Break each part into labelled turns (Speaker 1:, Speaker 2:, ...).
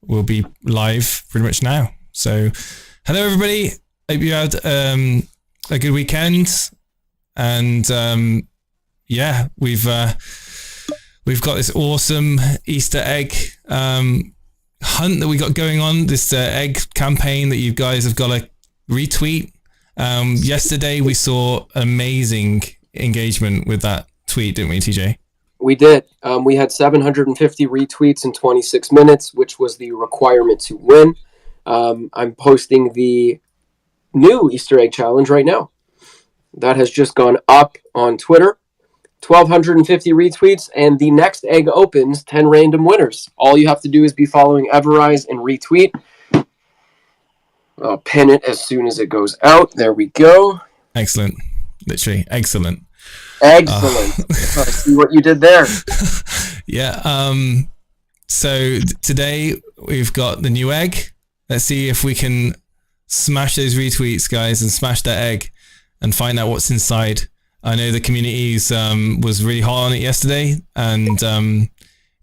Speaker 1: will be live pretty much now. So, hello everybody. Hope you had a good weekend, and we've got this awesome Easter egg hunt that we got going on. This egg campaign that you guys have got to retweet. Yesterday we saw amazing engagement with that tweet, didn't we, TJ?
Speaker 2: We did. We had 750 retweets in 26 minutes, which was the requirement to win. I'm posting the new Easter egg challenge right now. That has just gone up on Twitter. 1,250 retweets, and the next egg opens 10 random winners. All you have to do is be following EverRise and retweet. I'll pin it as soon as it goes out. There we go.
Speaker 1: Excellent. Literally, excellent.
Speaker 2: Excellent. I see what you did there.
Speaker 1: Yeah. So today we've got the new egg. Let's see if we can smash those retweets, guys, and smash that egg and find out what's inside. I know the communities was really hot on it yesterday, and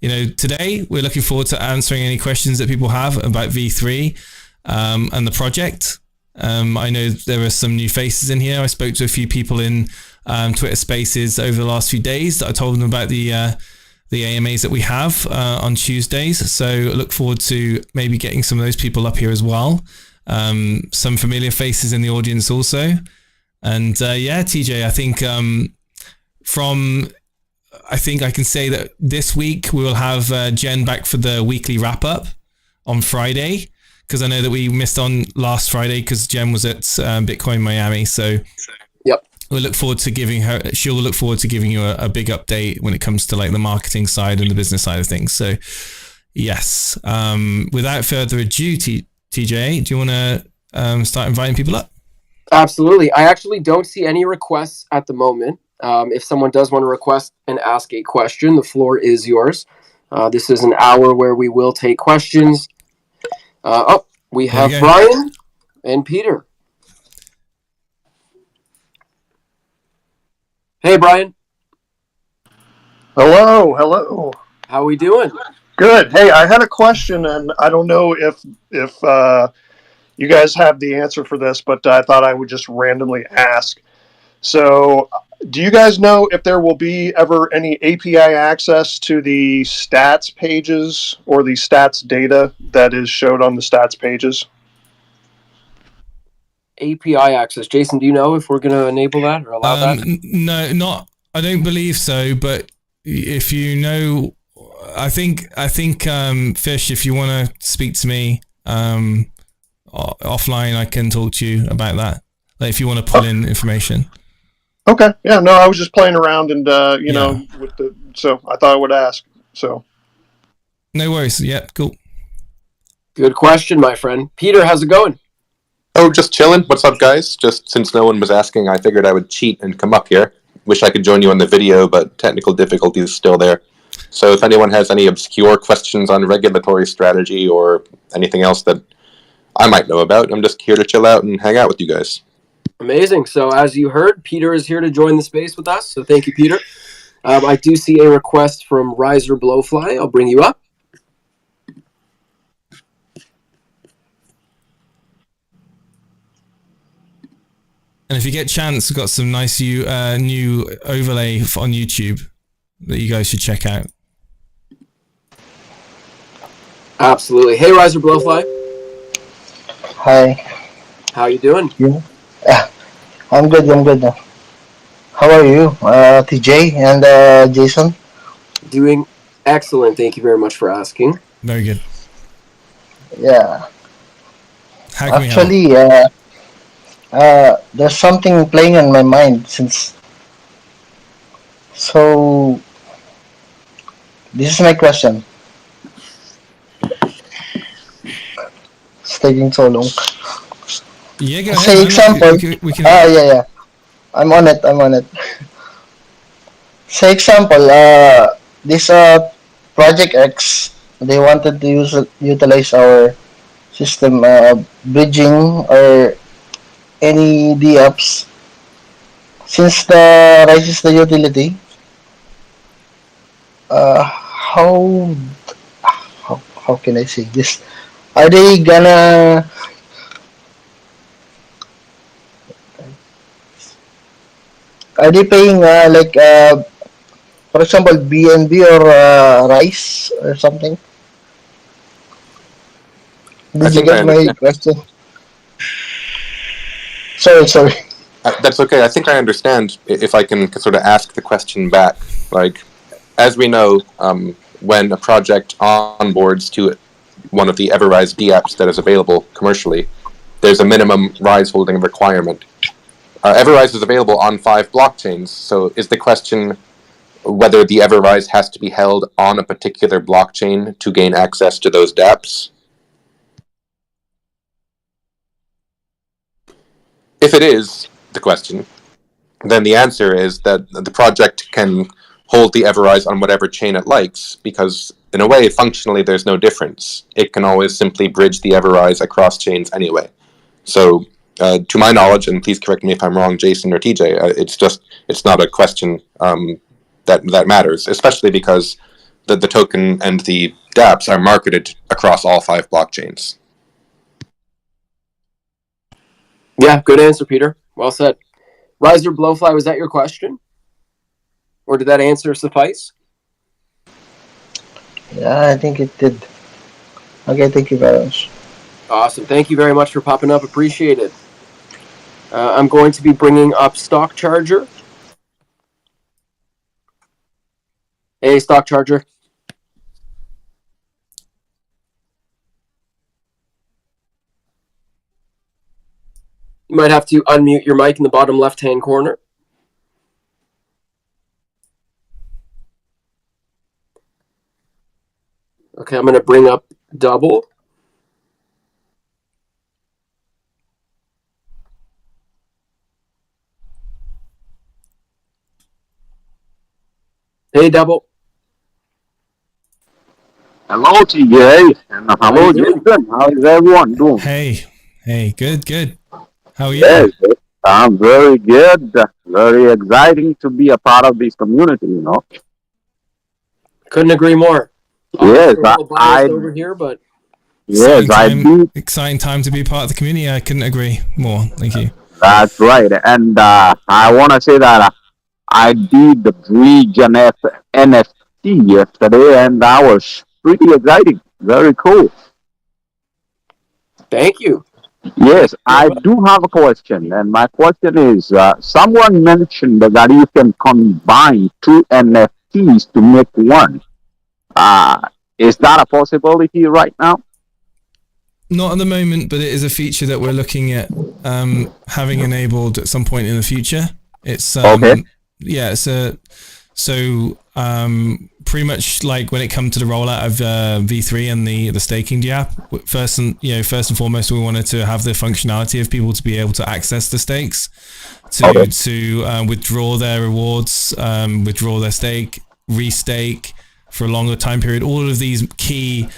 Speaker 1: today we're looking forward to answering any questions that people have about V3 and the project. I know there are some new faces in here. I spoke to a few people in Twitter Spaces over the last few days that I told them about the AMAs that we have on Tuesdays. So I look forward to maybe getting some of those people up here as well. Some familiar faces in the audience also. And TJ, I think I can say that this week we will have Jen back for the weekly wrap up on Friday, because I know that we missed on last Friday because Jen was at Bitcoin Miami. So
Speaker 2: yep,
Speaker 1: she'll look forward to giving you a big update when it comes to like the marketing side and the business side of things. So yes, without further ado, TJ, do you want to start inviting people up?
Speaker 2: Absolutely. I actually don't see any requests at the moment. If someone does want to request and ask a question, the floor is yours. This is an hour where we will take questions. We have Brian and Peter. Hey, Brian.
Speaker 3: Hello.
Speaker 2: How are we doing?
Speaker 3: Good. Hey, I had a question, and I don't know if you guys have the answer for this, but I thought I would just randomly ask. So, do you guys know if there will be ever any API access to the stats pages or the stats data that is showed on the stats pages?
Speaker 2: API access. Jason, do you know if we're going to enable that or allow that?
Speaker 1: No, I don't believe so, but if you know, I think Fish, if you want to speak to me offline, I can talk to you about that. Like if you want to pull in information.
Speaker 3: Okay. Yeah. No, I was just playing around, and so I thought I would ask. So.
Speaker 1: No worries. Yeah. Cool.
Speaker 2: Good question, my friend. Peter, how's it going?
Speaker 4: Oh, just chilling. What's up, guys? Just since no one was asking, I figured I would cheat and come up here. Wish I could join you on the video, but technical difficulty is still there. So if anyone has any obscure questions on regulatory strategy or anything else that I might know about, I'm just here to chill out and hang out with you guys.
Speaker 2: Amazing. So as you heard, Peter is here to join the space with us. So thank you, Peter. I do see a request from Riser Blowfly. I'll bring you up.
Speaker 1: And if you get a chance, we've got some nice new overlay on YouTube that you guys should check out.
Speaker 2: Absolutely. Hey, Riser Blowfly.
Speaker 5: Hi.
Speaker 2: How you doing?
Speaker 5: Yeah. I'm good. How are you, TJ and Jason?
Speaker 2: Doing excellent. Thank you very much for asking.
Speaker 1: Very good.
Speaker 5: Yeah.
Speaker 1: How can
Speaker 5: Actually, there's something playing in my mind since. So, this is my question. It's taking so long.
Speaker 1: Yeah, go ahead.
Speaker 5: Say example.
Speaker 1: We can
Speaker 5: yeah. I'm on it. Say example, this Project X, they wanted to utilize our system bridging or any DApps. Since the RISE is the how can I say this? Are they gonna are they paying for example BNB or Rice or something?
Speaker 4: I
Speaker 5: Did you
Speaker 4: think I
Speaker 5: get my
Speaker 4: understand.
Speaker 5: question? Sorry.
Speaker 4: That's okay. I think I understand if I can sort of ask the question back. Like, as we know, when a project onboards to one of the EverRise DApps that is available commercially, there's a minimum RISE holding requirement. EverRise is available on 5 blockchains, so is the question whether the EverRise has to be held on a particular blockchain to gain access to those dApps? If it is the question, then the answer is that the project can hold the EverRise on whatever chain it likes, because in a way, functionally, there's no difference. It can always simply bridge the EverRise across chains anyway. So, to my knowledge, and please correct me if I'm wrong, Jason or TJ, it's not a question that matters, especially because the token and the dApps are marketed across all 5 blockchains.
Speaker 2: Yeah, good answer, Peter. Well said. Riser Blowfly, was that your question? Or did that answer suffice?
Speaker 5: Yeah, I think it did. Okay, thank you very much.
Speaker 2: Awesome. Thank you very much for popping up. Appreciate it. I'm going to be bringing up Stock Charger. Hey, Stock Charger. You might have to unmute your mic in the bottom left-hand corner. Okay, I'm going to bring up Double. Hey, Double.
Speaker 6: Hello, TJ, and hello, Jason. How is everyone doing?
Speaker 1: Hey, good. How are you?
Speaker 6: Yes, I'm very good. Very exciting to be a part of this community, you know.
Speaker 2: Couldn't agree more.
Speaker 6: Yes,
Speaker 2: biased over here, but
Speaker 1: exciting time to be part of the community. I couldn't agree more. Thank you.
Speaker 6: That's right, and I want to say that I did the bridge and NFT yesterday, and that was pretty exciting. Very cool.
Speaker 2: Thank you.
Speaker 6: Yes, I do have a question, and my question is, someone mentioned that you can combine 2 NFTs to make one. Is that a possibility right now?
Speaker 1: Not at the moment, but it is a feature that we're looking at having enabled at some point in the future. It's
Speaker 6: okay.
Speaker 1: Yeah, so pretty much like when it comes to the rollout of V3 and the staking DApp, first and foremost, we wanted to have the functionality of people to be able to access the stakes, to withdraw their rewards, withdraw their stake, restake for a longer time period. All of these key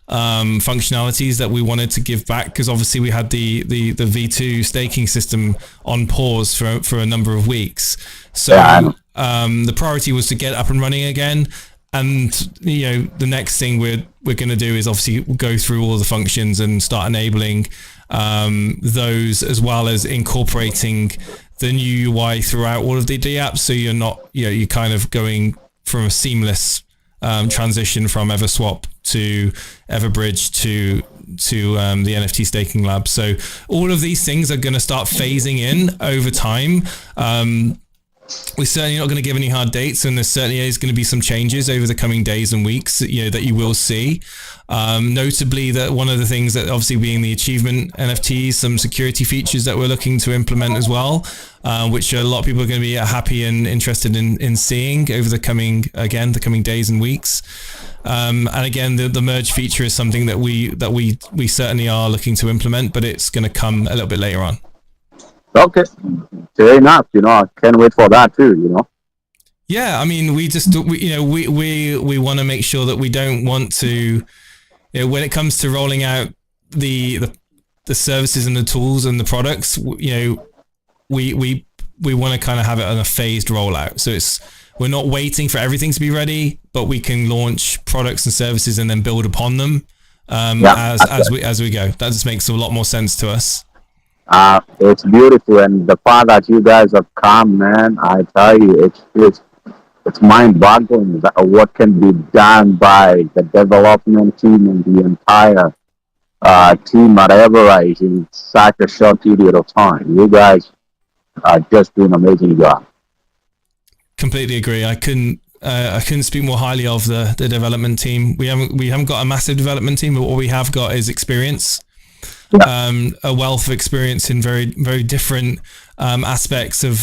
Speaker 1: functionalities that we wanted to give back, because obviously we had the V2 staking system on pause for a number of weeks. So the priority was to get up and running again. And the next thing we're going to do is obviously go through all the functions and start enabling those, as well as incorporating the new UI throughout all of the DApps. So you're not, you're kind of going from a seamless transition from EverSwap to EverBridge to the NFT staking lab. So all of these things are going to start phasing in over time. We're certainly not going to give any hard dates, and there certainly is going to be some changes over the coming days and weeks that you will see. Notably, that one of the things that obviously being the achievement NFTs, some security features that we're looking to implement as well, which a lot of people are going to be happy and interested in seeing over the coming days and weeks. And again, the merge feature is something that we certainly are looking to implement, but it's going to come a little bit later on.
Speaker 6: Okay, fair enough. I can't wait for that too.
Speaker 1: Yeah, I mean, we want to make sure that we don't want to, when it comes to rolling out the services and the tools and the products, we want to kind of have it on a phased rollout. So we're not waiting for everything to be ready, but we can launch products and services and then build upon them as we go. That just makes a lot more sense to us.
Speaker 6: It's beautiful, and the fact that you guys have come, man, I tell you, it's mind-boggling that what can be done by the development team and the entire team at EverRise in such a short period of time. You guys are just doing an amazing job.
Speaker 1: Completely agree. I couldn't speak more highly of the development team. We haven't got a massive development team, but what we have got is experience. A wealth of experience in very, very different aspects of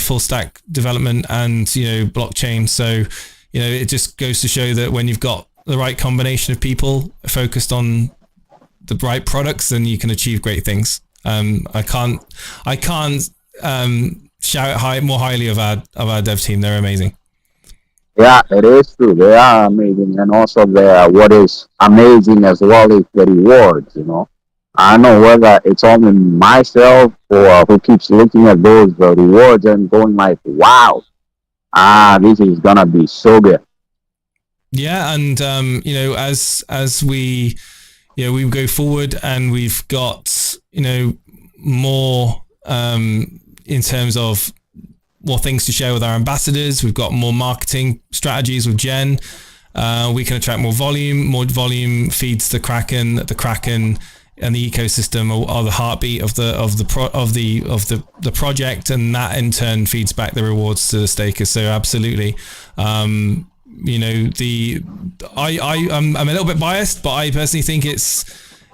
Speaker 1: full stack development and blockchain. So it just goes to show that when you've got the right combination of people focused on the right products, then you can achieve great things. I can't shout more highly of our dev team. They're amazing.
Speaker 6: Yeah, it is true. They are amazing, and also what is amazing as well is the rewards. I don't know whether it's only myself or who keeps looking at those rewards and going like, wow, this is gonna be so good.
Speaker 1: Yeah, and as we we go forward and we've got more in terms of more things to share with our ambassadors. We've got more marketing strategies with Jen. We can attract more volume. More volume feeds the Kraken. The Kraken and the ecosystem are the heartbeat of the project, and that in turn feeds back the rewards to the stakers. So absolutely, I'm a little bit biased, but I personally think it's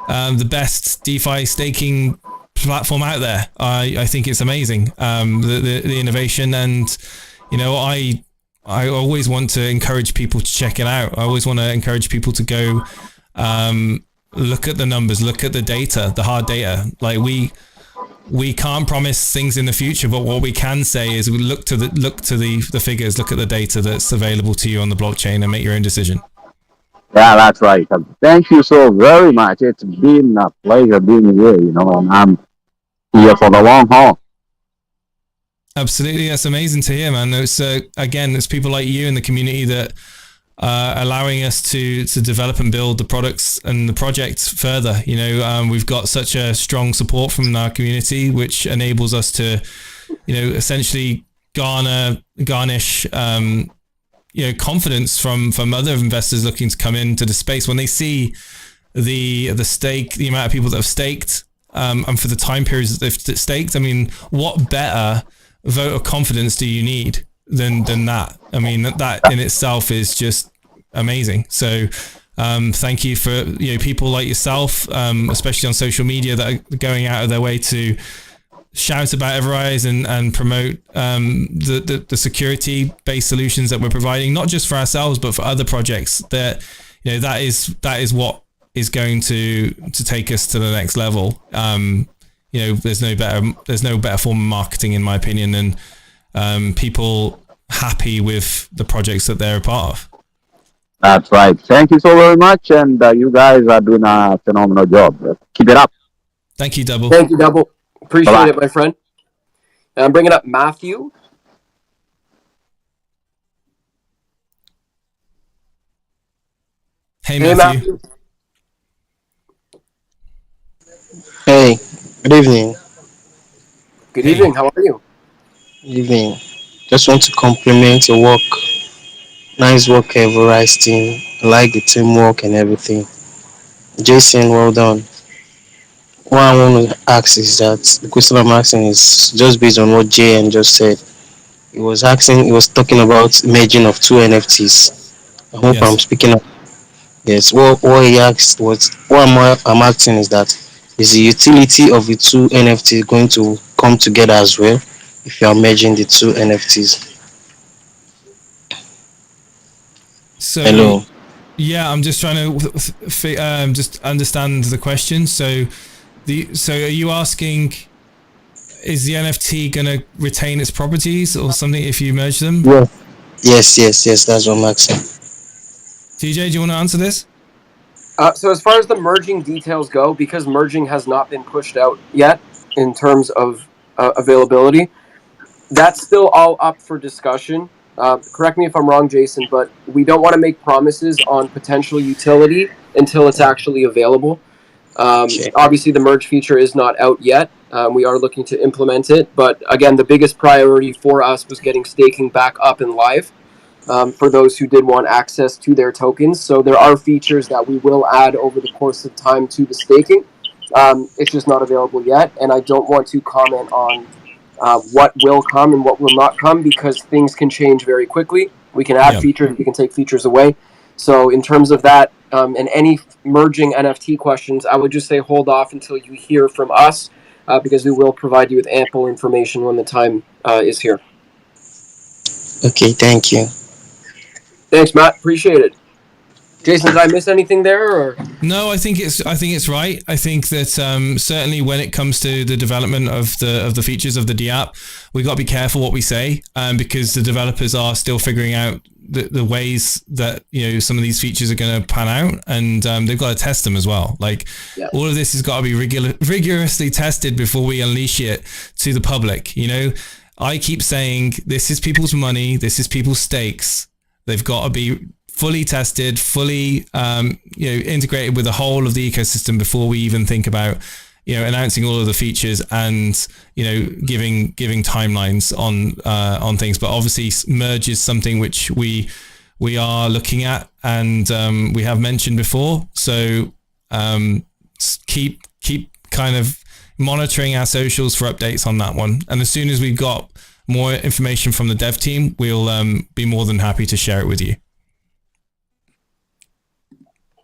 Speaker 1: the best DeFi staking platform out there. I think it's amazing. The innovation, and I always want to encourage people to check it out. I always want to encourage people to go look at the numbers, look at the data, the hard data. Like we can't promise things in the future, but what we can say is we look to the figures, look at the data that's available to you on the blockchain, and make your own decision.
Speaker 6: Yeah, that's right. Thank you so very much. It's been a pleasure being here, and I'm here for the long haul.
Speaker 1: Absolutely. That's amazing to hear, man. It's again, it's people like you in the community that are allowing us to develop and build the products and the projects further. We've got such a strong support from our community, which enables us to, essentially garnish confidence from other investors looking to come into the space when they see the amount of people that have staked, and for the time periods that they've staked. I mean, what better vote of confidence do you need than that? I mean, that in itself is just amazing. So thank you for people like yourself, especially on social media, that are going out of their way to shout about EverRise and promote the security based solutions that we're providing, not just for ourselves but for other projects. That that is what is going to take us to the next level. There's no better form of marketing, in my opinion, than people happy with the projects that they're a part of.
Speaker 6: That's right. Thank you so very much, and you guys are doing a phenomenal job. Keep it up.
Speaker 1: Thank you, Double.
Speaker 2: Thank you, Double. Appreciate
Speaker 6: Bye-bye.
Speaker 2: it, my friend. And I'm bringing up Matthew.
Speaker 1: Hey, Matthew.
Speaker 7: Hey, good evening.
Speaker 2: Good evening. How are you?
Speaker 7: Good evening. Just want to compliment your work. Nice work, EverRise Team. I like the teamwork and everything. Jason, well done. What I want to ask is that the question I'm asking is just based on what JN just said. He was talking about merging of two NFTs. I hope I'm speaking up. Yes, what he asked was, I'm asking is that, is the utility of the two NFTs going to come together as well if you are merging the two NFTs?
Speaker 1: So,
Speaker 7: hello.
Speaker 1: Yeah, I'm just trying to just understand the question. So are you asking, is the NFT going to retain its properties or something if you merge them?
Speaker 7: Yes, that's what I'm asking.
Speaker 1: TJ, do you want to answer this?
Speaker 2: So as far as the merging details go, because merging has not been pushed out yet in terms of availability, that's still all up for discussion. Correct me if I'm wrong, Jason, but we don't want to make promises on potential utility until it's actually available.
Speaker 7: Okay.
Speaker 2: Obviously, the merge feature is not out yet. We are looking to implement it. But again, the biggest priority for us was getting staking back up and live for those who did want access to their tokens. So there are features that we will add over the course of time to the staking. It's just not available yet. And I don't want to comment on what will come and what will not come because things can change very quickly. We can add features, we can take features away. So in terms of that, and any merging NFT questions, I would just say hold off until you hear from us because we will provide you with ample information when the time is here.
Speaker 7: Okay, thank you.
Speaker 2: Thanks, Matt. Appreciate it. Jason, did I miss anything there? Or?
Speaker 1: No, I think it's right. I think that certainly when it comes to the development of the features of the DApp, we got to be careful what we say because the developers are still figuring out the ways that some of these features are going to pan out, and they've got to test them as well. All of this has got to be rigorously tested before we unleash it to the public. I keep saying this is people's money, this is people's stakes. They've got to be fully tested, fully integrated with the whole of the ecosystem before we even think about announcing all of the features and giving timelines on things. But obviously merge is something which we are looking at and we have mentioned before. So keep kind of monitoring our socials for updates on that one. And as soon as we've got more information from the dev team, we'll be more than happy to share it with you.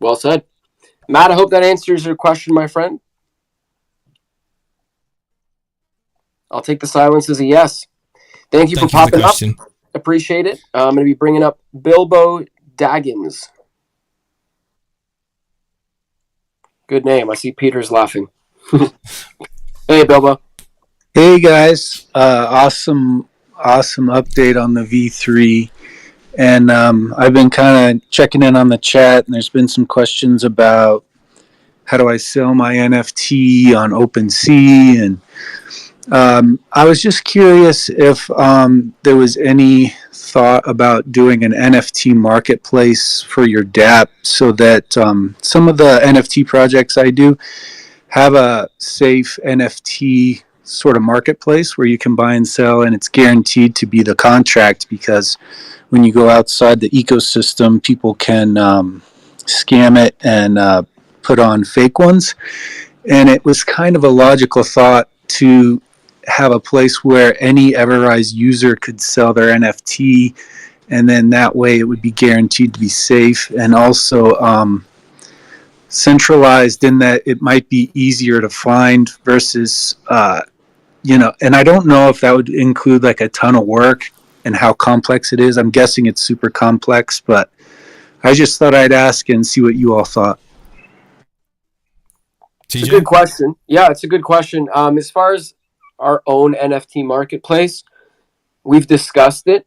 Speaker 2: Well said. Matt, I hope that answers your question, my friend. I'll take the silence as a yes. Thank you for popping up. Appreciate it. I'm going to be bringing up Bilbo Daggins. Good name. I see Peter's laughing. Hey, Bilbo.
Speaker 8: Hey, guys. Awesome update on the V3. And I've been kind of checking in on the chat, and there's been some questions about how do I sell my NFT on OpenSea. And I was just curious if there was any thought about doing an NFT marketplace for your DApp so that some of the NFT projects I do have a safe NFT sort of marketplace where you can buy and sell, and it's guaranteed to be the contract because when you go outside the ecosystem, people can scam it and put on fake ones. And it was kind of a logical thought to have a place where any EverRise user could sell their NFT, and then that way it would be guaranteed to be safe and also centralized in that it might be easier to find versus, and I don't know if that would include like a ton of work and how complex it is. I'm guessing it's super complex, but I just thought I'd ask and see what you all thought.
Speaker 2: It's a good question. Yeah, it's a good question. As far as our own NFT marketplace, we've discussed it.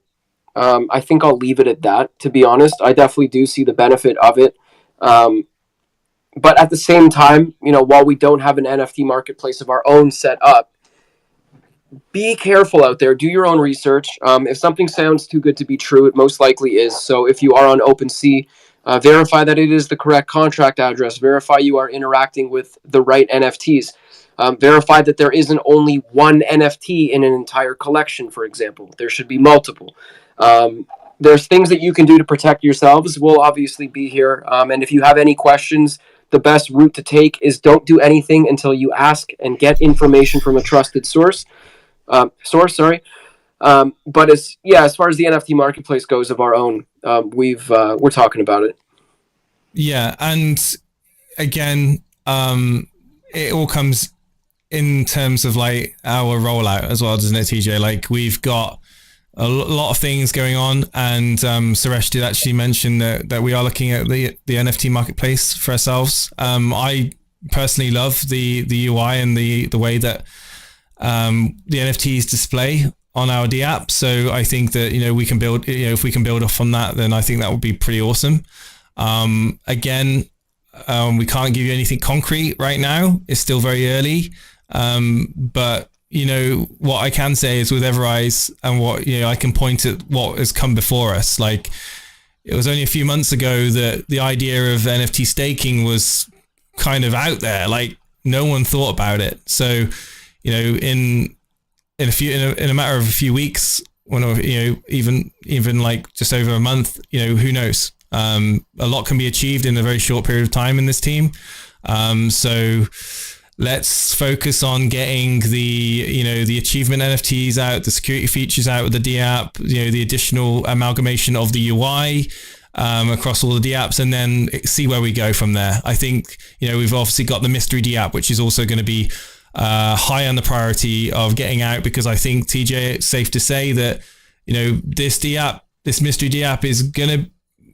Speaker 2: I think I'll leave it at that, to be honest. I definitely do see the benefit of it. But at the same time, while we don't have an NFT marketplace of our own set up, be careful out there. Do your own research. If something sounds too good to be true, it most likely is. So if you are on OpenSea, verify that it is the correct contract address. Verify you are interacting with the right NFTs. Verify that there isn't only one NFT in an entire collection, for example. There should be multiple. There's things that you can do to protect yourselves. We'll obviously be here. And if you have any questions, the best route to take is don't do anything until you ask and get information from a trusted source. But as far as the NFT marketplace goes of our own, we're talking about it.
Speaker 1: Yeah, and again, it all comes in terms of like our rollout as well, doesn't it, TJ? Like we've got a lot of things going on, and Suresh did actually mention that we are looking at the NFT marketplace for ourselves. I personally love the UI and the way that the NFTs display on our D app. So I think that, we can build, if we can build off on that, then I think that would be pretty awesome. Again, we can't give you anything concrete right now. It's still very early. But what I can say is with EverRise and what, I can point at what has come before us. Like, it was only a few months ago that the idea of NFT staking was kind of out there. Like, no one thought about it. So, in a matter of a few weeks, even like just over a month, who knows? A lot can be achieved in a very short period of time in this team. So let's focus on getting the achievement NFTs out, the security features out with the D app, the additional amalgamation of the UI across all the D apps, and then see where we go from there. I think, we've obviously got the mystery D app, which is also going to be high on the priority of getting out, because I think, TJ, it's safe to say that, this mystery D app is going to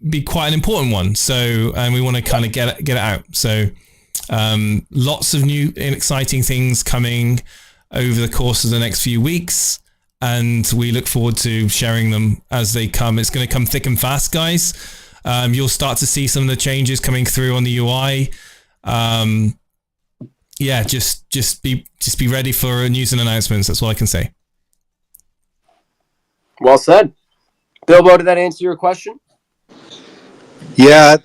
Speaker 1: be quite an important one. So, and we want to kind of get it out. So, lots of new and exciting things coming over the course of the next few weeks, and we look forward to sharing them as they come. It's going to come thick and fast, guys. You'll start to see some of the changes coming through on the UI. Just be ready for news and announcements. That's all I can say.
Speaker 2: Well said. Bilbo, did that answer your question?
Speaker 8: Yeah.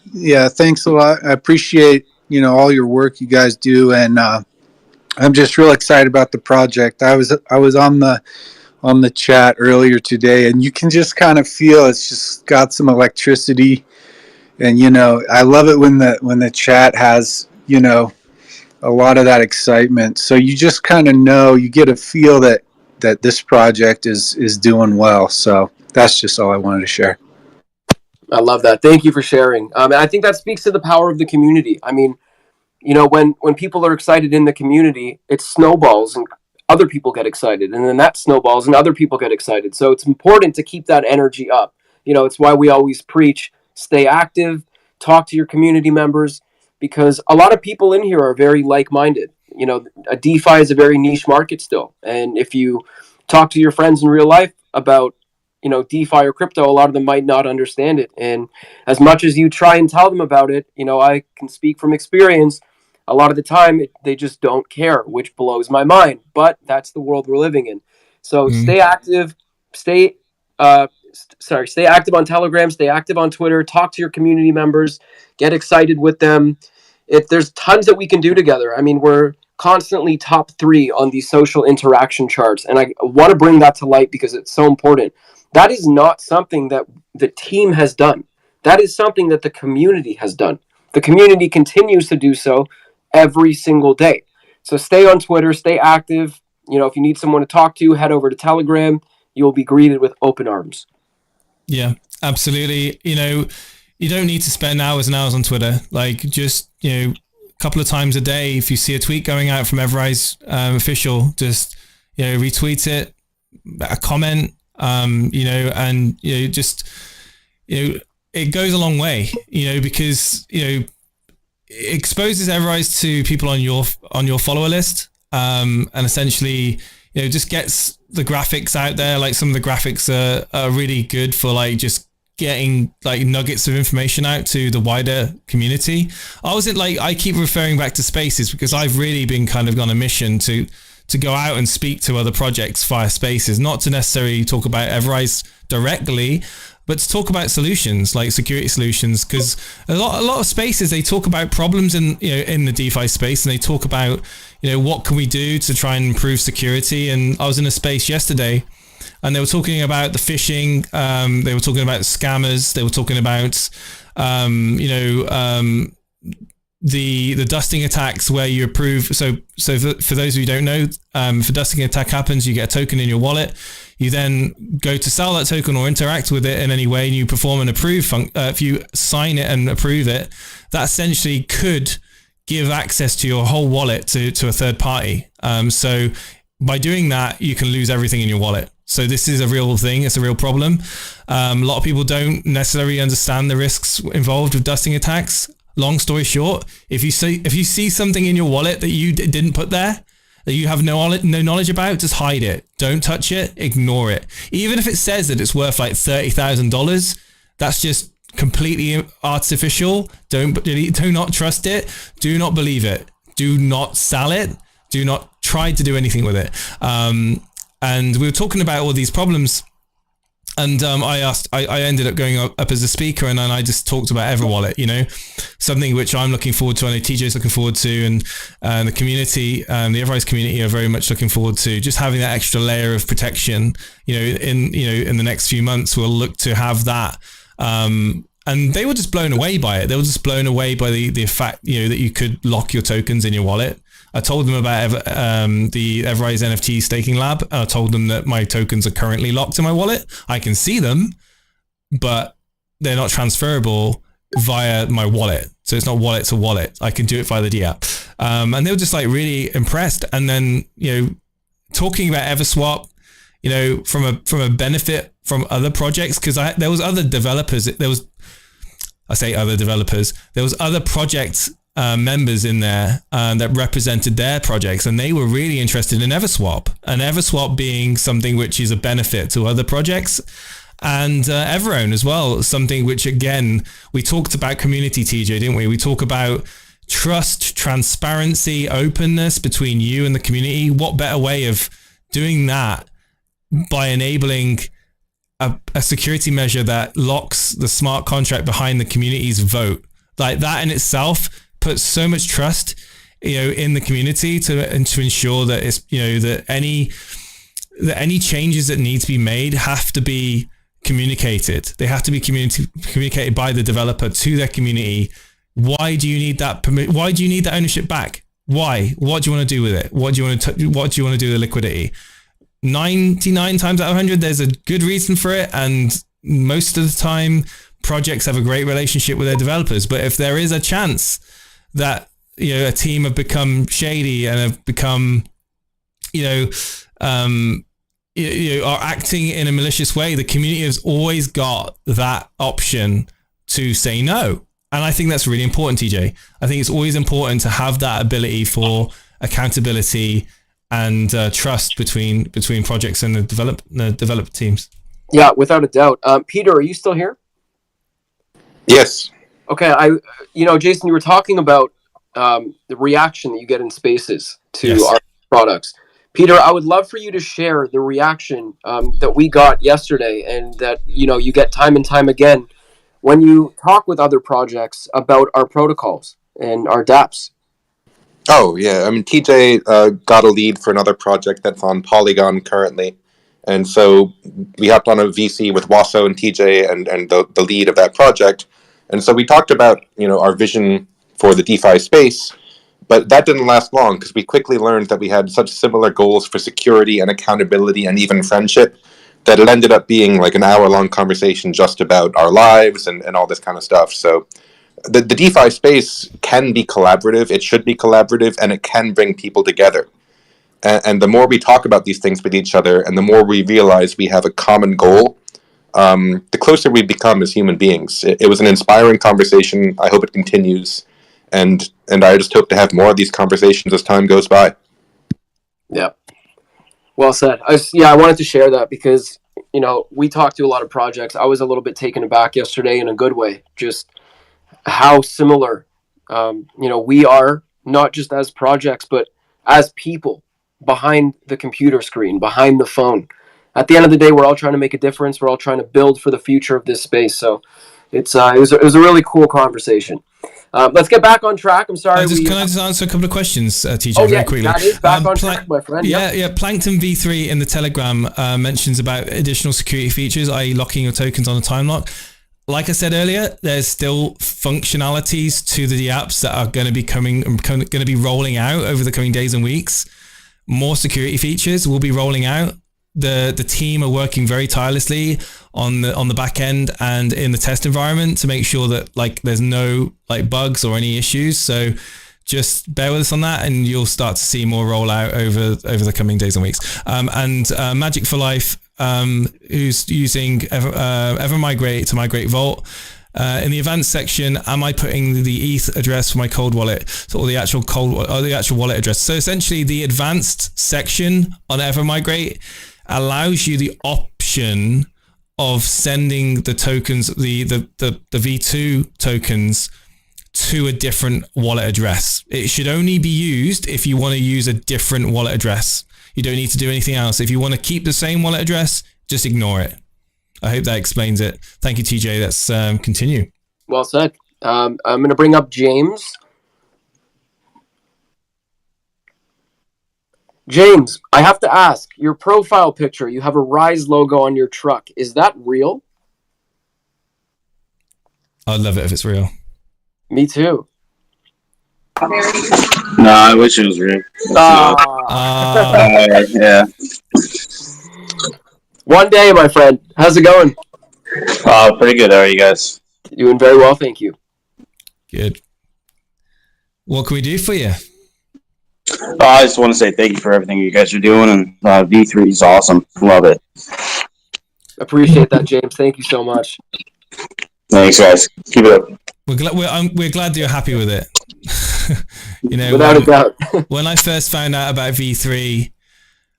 Speaker 8: Thanks a lot. I appreciate all your work you guys do, and I'm just real excited about the project. I was on the chat earlier today, and you can just kind of feel it's just got some electricity, and I love it when the chat has a lot of that excitement. So you just kind of you get a feel that this project is doing well. So that's just all I wanted to share.
Speaker 2: I love that. Thank you for sharing. And I think that speaks to the power of the community. I mean, when people are excited in the community, it snowballs and other people get excited, and then that snowballs and other people get excited. So it's important to keep that energy up. It's why we always preach, stay active, talk to your community members, because a lot of people in here are very like-minded. A DeFi is a very niche market still. And if you talk to your friends in real life about DeFi or crypto, a lot of them might not understand it. And as much as you try and tell them about it, I can speak from experience. A lot of the time, they just don't care, which blows my mind. But that's the world we're living in. So stay active. Stay active on Telegram. Stay active on Twitter. Talk to your community members. Get excited with them. There's tons that we can do together. I mean, we're constantly top 3 on the social interaction charts, and I want to bring that to light because it's so important. That is not something that the team has done. That is something that the community has done. The community continues to do so every single day. So stay on Twitter, stay active. If you need someone to talk to, head over to Telegram. You will be greeted with open arms. Yeah,
Speaker 1: absolutely. You don't need to spend hours and hours on Twitter. Like, just, a couple of times a day, if you see a tweet going out from EverRise official, just, retweet it, a comment, it goes a long way, because, it exposes EverRise to people on your follower list, and essentially, just gets the graphics out there. Like, some of the graphics are really good for just getting nuggets of information out to the wider community. I keep referring back to Spaces because I've really been kind of on a mission to go out and speak to other projects via Spaces, not to necessarily talk about EverRise directly, but to talk about solutions like security solutions, because a lot of Spaces, they talk about problems in the DeFi space, and they talk about what can we do to try and improve security. And I was in a space yesterday, and they were talking about the phishing. They were talking about scammers. They were talking about the dusting attacks where you approve. So for those of you who don't know, if a dusting attack happens, you get a token in your wallet. You then go to sell that token or interact with it in any way, and you perform an approve if you sign it and approve it, that essentially could give access to your whole wallet to a third party. So by doing that, you can lose everything in your wallet. So this is a real thing. It's a real problem. A lot of people don't necessarily understand the risks involved with dusting attacks. Long story short, if you see something in your wallet that you didn't put there, that you have no knowledge about, just hide it. Don't touch it. Ignore it. Even if it says that it's worth like $30,000, that's just completely artificial. Do not trust it. Do not believe it. Do not sell it. Do not tried to do anything with it. And we were talking about all these problems. And I ended up going up as a speaker, and then I just talked about EverWallet, something which I'm looking forward to. I know TJ's looking forward to, and the community, the EverRise community are very much looking forward to just having that extra layer of protection. In the next few months, we'll look to have that. And they were just blown away by it. They were just blown away by the fact, that you could lock your tokens in your wallet. I told them about the EverRise NFT staking lab. And I told them that my tokens are currently locked in my wallet. I can see them, but they're not transferable via my wallet. So it's not wallet to wallet. I can do it via the D app. And they were just like really impressed. And then, talking about EverSwap, from a benefit from other projects, because there was other developers. There was other projects members in there that represented their projects, and they were really interested in EverSwap, and EverSwap being something which is a benefit to other projects, and Everown as well, something which, again, we talked about community, TJ, didn't we? We talk about trust, transparency, openness between you and the community. What better way of doing that by enabling a security measure that locks the smart contract behind the community's vote? Like that in itself puts so much trust, in the community to ensure that it's, that any changes that need to be made have to be communicated. They have to be communicated by the developer to their community. Why do you need that Why do you need that ownership back? Why? What do you want to do with it? What do you want to do with the liquidity? 99 times out of 100, there's a good reason for it, and most of the time, projects have a great relationship with their developers. But if there is a chance that a team have become shady and have become are acting in a malicious way, the community has always got that option to say no. And I think that's really important, TJ. I think it's always important to have that ability for accountability and trust between projects and the developer teams.
Speaker 2: Yeah, without a doubt. Peter, are you still here?
Speaker 4: Yes.
Speaker 2: Okay, Jason, you were talking about the reaction that you get in spaces to our products. Peter, I would love for you to share the reaction that we got yesterday, and that you get time and time again when you talk with other projects about our protocols and our dApps.
Speaker 4: Oh yeah, I mean TJ got a lead for another project that's on Polygon currently. And so we hopped on a VC with Wasso and TJ and the lead of that project. And so we talked about, our vision for the DeFi space, but that didn't last long because we quickly learned that we had such similar goals for security and accountability and even friendship that it ended up being like an hour-long conversation just about our lives and all this kind of stuff. So the DeFi space can be collaborative, it should be collaborative, and it can bring people together. And the more we talk about these things with each other, and the more we realize we have a common goal, the closer we become as human beings. It was an inspiring conversation. I hope it continues, and I just hope to have more of these conversations as time goes by.
Speaker 2: Yeah, well said. I wanted to share that because we talked to a lot of projects. I was a little bit taken aback yesterday in a good way, just how similar we are, not just as projects but as people behind the computer screen, behind the phone. At the end of the day, we're all trying to make a difference. We're all trying to build for the future of this space. So it was a really cool conversation. Let's get back on track. I'm sorry.
Speaker 1: Can I just answer a couple of questions, TJ, very quickly?
Speaker 2: That is back on track, my friend.
Speaker 1: Yeah. Plankton V3 in the Telegram mentions about additional security features, i.e. locking your tokens on a time lock. Like I said earlier, there's still functionalities to the apps that are going to be rolling out over the coming days and weeks. More security features will be rolling out. The team are working very tirelessly on the back end and in the test environment to make sure that there's no bugs or any issues. So just bear with us on that, and you'll start to see more rollout over the coming days and weeks. And Magic for Life, who's using EverMigrate to migrate Vault. In the advanced section, am I putting the ETH address for my cold wallet, or the actual wallet address? So essentially, the advanced section on EverMigrate allows you the option of sending the tokens, the V2 tokens, to a different wallet address. It should only be used if you want to use a different wallet address. You don't need to do anything else. If you want to keep the same wallet address, just ignore it. I hope that explains it. Thank you, TJ. Let's continue.
Speaker 2: Well said. I'm going to bring up James. James, I have to ask, your profile picture, you have a Rise logo on your truck. Is that real?
Speaker 1: I'd love it if it's real.
Speaker 2: Me too.
Speaker 9: No, I wish it was real. Yeah.
Speaker 2: One day, my friend. How's it going?
Speaker 9: Pretty good. How are you guys?
Speaker 2: Doing very well, thank you.
Speaker 1: Good. What can we do for you?
Speaker 9: I just want to say thank you for everything you guys are doing, and V3 is awesome. Love it.
Speaker 2: Appreciate that, James. Thank you so much.
Speaker 9: Thanks, guys. Keep it up.
Speaker 1: We're glad you're happy with it.
Speaker 2: Without a doubt.
Speaker 1: When I first found out about V3,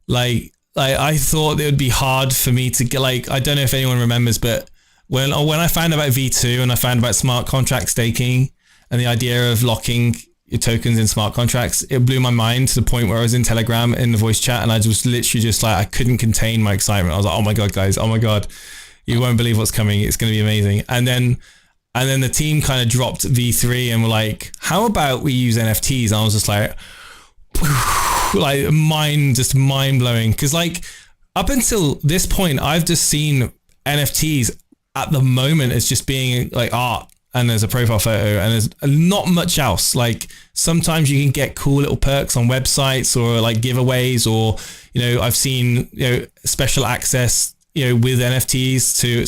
Speaker 1: like I thought it would be hard for me to get, like, I don't know if anyone remembers, but when I found out about V2 and I found about smart contract staking and the idea of locking your tokens in smart contracts, it blew my mind to the point where I was in Telegram in the voice chat and I was literally just like, I couldn't contain my excitement. I was like, oh my God, guys, oh my God, you won't believe what's coming. It's going to be amazing. And then the team kind of dropped V3 and were like, how about we use NFTs? And I was just like mind blowing. Cause like up until this point, I've just seen NFTs at the moment as just being like art, and there's a profile photo and there's not much else. Like sometimes you can get cool little perks on websites or like giveaways, or, I've seen, special access, with NFTs to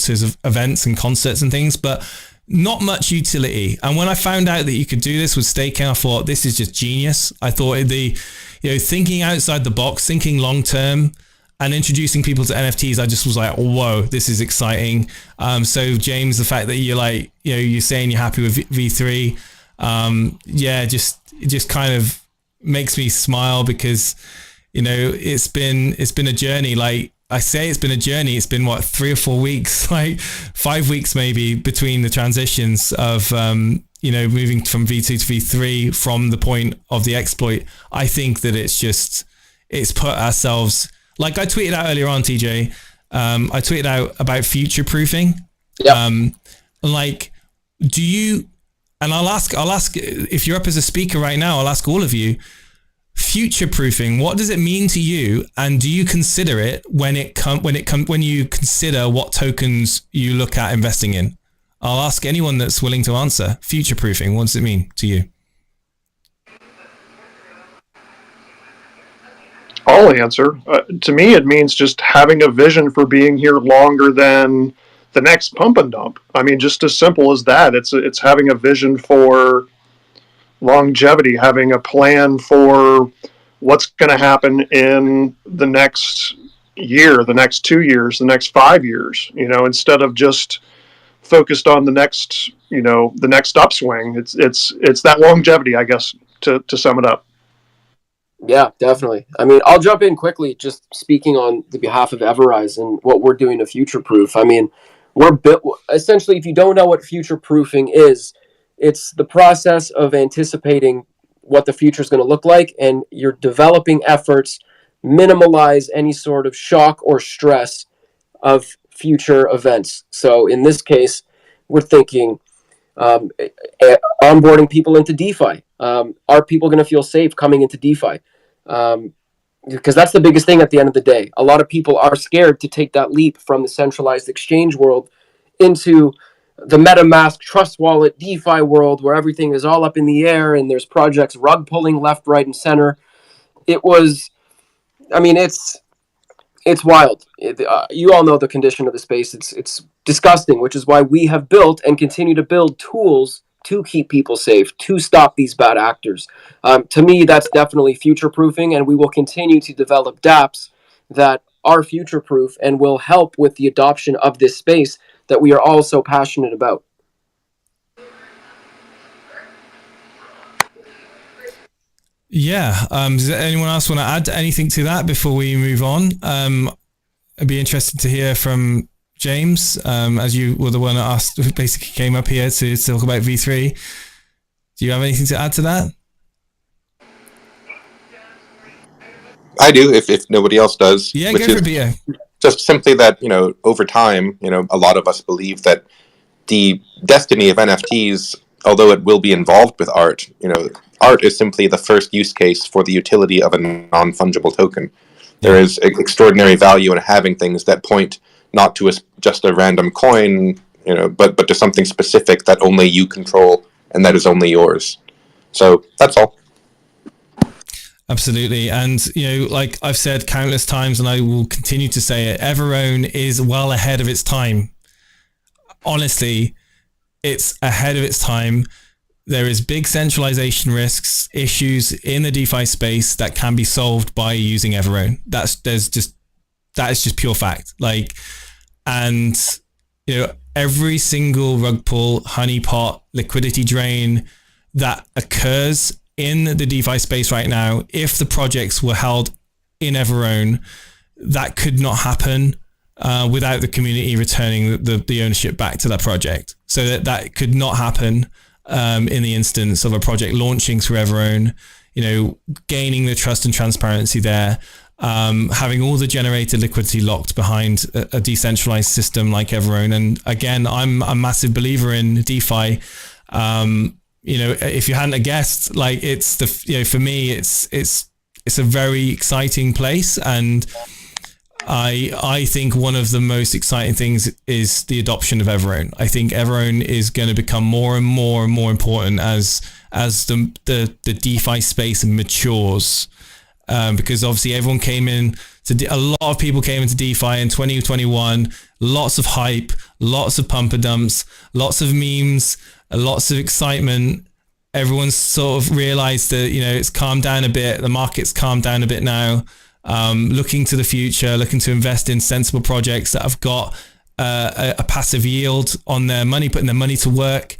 Speaker 1: events and concerts and things, but not much utility. And when I found out that you could do this with staking, I thought this is just genius. I thought thinking outside the box, thinking long term, and introducing people to NFTs, I just was like, whoa, this is exciting. So James, the fact that you're like, you're saying you're happy with V3, just kind of makes me smile because, it's been a journey. Like I say, it's been a journey. It's been 3 or 4 weeks, like 5 weeks maybe, between the transitions of, moving from V2 to V3 from the point of the exploit. I think that it's put ourselves, like I tweeted out earlier on, TJ, I tweeted out about future proofing.
Speaker 2: Yeah.
Speaker 1: Like, do you, and I'll ask if you're up as a speaker right now, I'll ask all of you, future proofing, what does it mean to you? And do you consider it when you consider what tokens you look at investing in? I'll ask anyone that's willing to answer. Future proofing, what does it mean to you?
Speaker 3: I'll answer. To me, it means just having a vision for being here longer than the next pump and dump. I mean, just as simple as that. It's having a vision for longevity, having a plan for what's going to happen in the next year, the next 2 years, the next 5 years, instead of just focused on the next, the next upswing. It's that longevity, I guess, to sum it up.
Speaker 2: Yeah, definitely. I mean, I'll jump in quickly, just speaking on the behalf of EverRise and what we're doing to future-proof. I mean, we're essentially, if you don't know what future-proofing is, it's the process of anticipating what the future is going to look like, and you're developing efforts, minimize any sort of shock or stress of future events. So in this case, we're thinking onboarding people into DeFi. Are people going to feel safe coming into DeFi? Because that's the biggest thing at the end of the day. A lot of people are scared to take that leap from the centralized exchange world into the MetaMask trust wallet DeFi world, where everything is all up in the air and there's projects rug pulling left, right, and center. It's wild. You all know the condition of the space. It's disgusting, which is why we have built and continue to build tools to keep people safe, to stop these bad actors. To me, that's definitely future-proofing, and we will continue to develop dApps that are future-proof and will help with the adoption of this space that we are all so passionate about.
Speaker 1: Yeah. Does anyone else want to add anything to that before we move on? I'd be interested to hear from James, as you were the one that asked, who basically came up here to talk about V3. Do you have anything to add to that?
Speaker 4: I do, if nobody else does.
Speaker 1: Yeah,
Speaker 4: which
Speaker 1: go for
Speaker 4: is
Speaker 1: it, Peter.
Speaker 4: just simply that, over time, a lot of us believe that the destiny of NFTs, although it will be involved with art, art is simply the first use case for the utility of a non-fungible token. There is extraordinary value in having things that point not to just a random coin, but to something specific that only you control and that is only yours. So that's all.
Speaker 1: Absolutely. And, like I've said countless times, and I will continue to say it, EverRise is well ahead of its time. Honestly, it's ahead of its time. There is big centralization risks, issues in the DeFi space that can be solved by using EverRise. That is just pure fact. Every single rug pull, honeypot, liquidity drain that occurs in the DeFi space right now, if the projects were held in EverRise, that could not happen without the community returning the ownership back to that project. So that could not happen in the instance of a project launching through EverRise, gaining the trust and transparency there, having all the generated liquidity locked behind a decentralized system like EverRise. And again, I'm a massive believer in DeFi. If you hadn't guessed, for me, it's a very exciting place, and I think one of the most exciting things is the adoption of EverRise. I think EverRise is going to become more and more and more important as the DeFi space matures, because obviously a lot of people came into DeFi in 2021, lots of hype, lots of pumper dumps, lots of memes, lots of excitement. Everyone's sort of realized that, it's calmed down a bit. The market's calmed down a bit now. Looking to the future, looking to invest in sensible projects that have got a passive yield on their money, putting their money to work.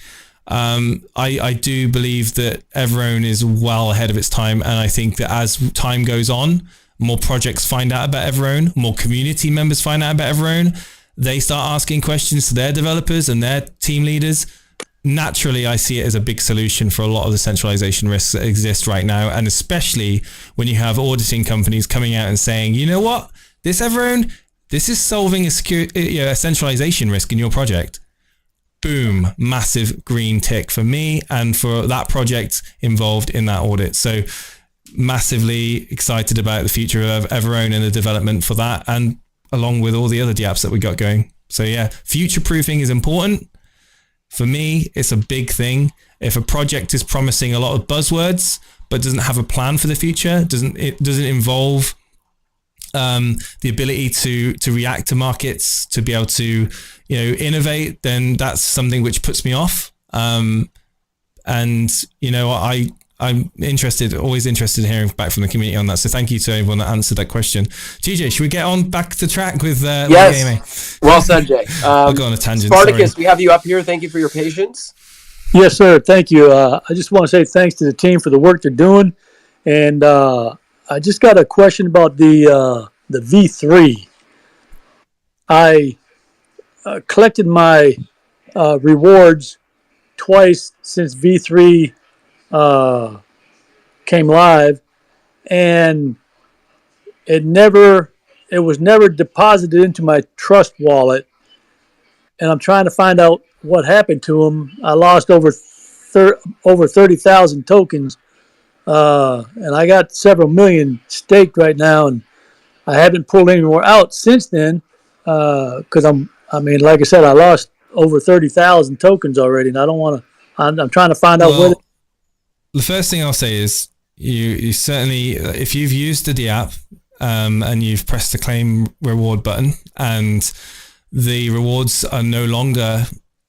Speaker 1: I do believe that EverRise is well ahead of its time. And I think that as time goes on, more projects find out about EverRise, more community members find out about EverRise. They start asking questions to their developers and their team leaders. Naturally, I see it as a big solution for a lot of the centralization risks that exist right now. And especially when you have auditing companies coming out and saying, you know what, this EverRise, this is solving a centralization risk in your project. Boom, massive green tick for me and for that project involved in that audit. So massively excited about the future of EverRise and the development for that, and along with all the other dApps that we got going. So yeah, future proofing is important. For me, it's a big thing. If a project is promising a lot of buzzwords but doesn't have a plan for the future, doesn't involve the ability to react to markets, to be able to innovate, then that's something which puts me off. I'm always interested in hearing back from the community on that. So thank you to everyone that answered that question. TJ, should we get on back to track with
Speaker 2: yes. Well said, Jay.
Speaker 1: I'll go on a tangent.
Speaker 2: Spartacus, we have you up here. Thank you for your patience.
Speaker 10: Yes, sir. Thank you. I just want to say thanks to the team for the work they're doing. And I just got a question about the V3. I collected my rewards twice since V3 came live, and it was never deposited into my trust wallet, and I'm trying to find out what happened to them. I lost over 30,000 tokens, and I got several million staked right now, and I haven't pulled any more out since then, because like I said, I lost over 30,000 tokens already, and I don't want to. I'm trying to find out where.
Speaker 1: The first thing I'll say is you certainly, if you've used the dApp and you've pressed the claim reward button and the rewards are no longer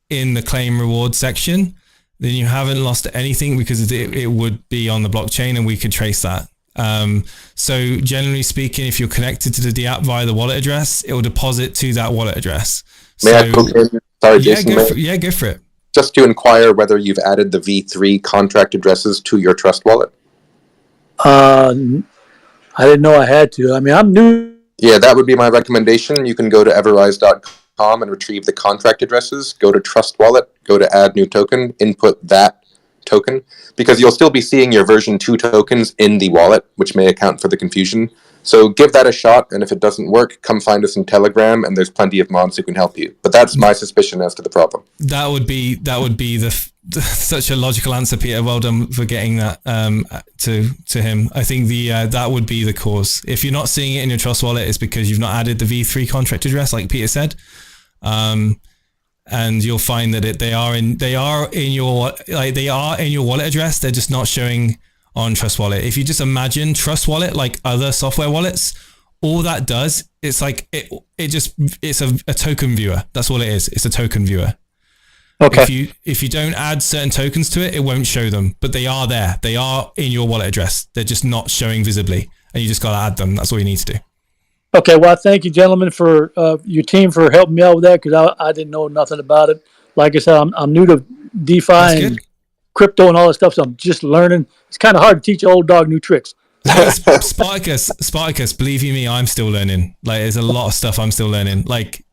Speaker 1: in the claim reward section, then you haven't lost anything, because it would be on the blockchain and we could trace that. So generally speaking, if you're connected to the dApp via the wallet address, it will deposit to that wallet address.
Speaker 4: May I poke in? Sorry, Jason.
Speaker 1: Go for it.
Speaker 4: Just to inquire whether you've added the V3 contract addresses to your trust wallet.
Speaker 10: I didn't know I had to. I'm new.
Speaker 4: Yeah, that would be my recommendation. You can go to everrise.com and retrieve the contract addresses. Go to Trust Wallet, go to Add New Token, input that token, because you'll still be seeing your version 2 tokens in the wallet, which may account for the confusion. So give that a shot, and if it doesn't work, come find us in Telegram, and there's plenty of mods who can help you. But that's my suspicion as to the problem.
Speaker 1: That would be such a logical answer, Peter. Well done for getting that to him. I think that would be the cause. If you're not seeing it in your Trust wallet, it's because you've not added the V3 contract address, like Peter said. And you'll find that they are in your wallet address. They're just not showing on Trust Wallet. If you just imagine Trust Wallet like other software wallets, all that does, it's like it's a token viewer. That's all it is. It's a token viewer. Okay. If you don't add certain tokens to it, it won't show them, but they are there. They are in your wallet address. They're just not showing visibly, and you just got to add them. That's all you need to do.
Speaker 10: Okay, well, thank you, gentlemen, for your team for helping me out with that, because I didn't know nothing about it. Like I said, I'm new to DeFi and crypto and all that stuff, so I'm just learning. It's kind of hard to teach an old dog new tricks.
Speaker 1: Spartacus, believe you me, I'm still learning. Like, there's a lot of stuff I'm still learning. Like,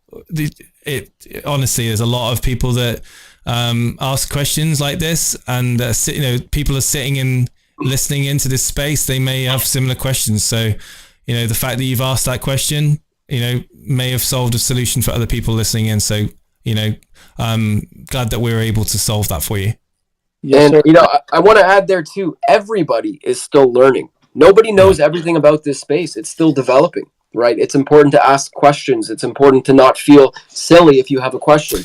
Speaker 1: honestly, there's a lot of people that ask questions like this, and people are sitting and listening into this space. They may have similar questions, so the fact that you've asked that question, may have solved a solution for other people listening in. So, I'm glad that we were able to solve that for you.
Speaker 2: Yes, and, I want to add there too, everybody is still learning. Nobody knows everything about this space. It's still developing, right? It's important to ask questions. It's important to not feel silly if you have a question.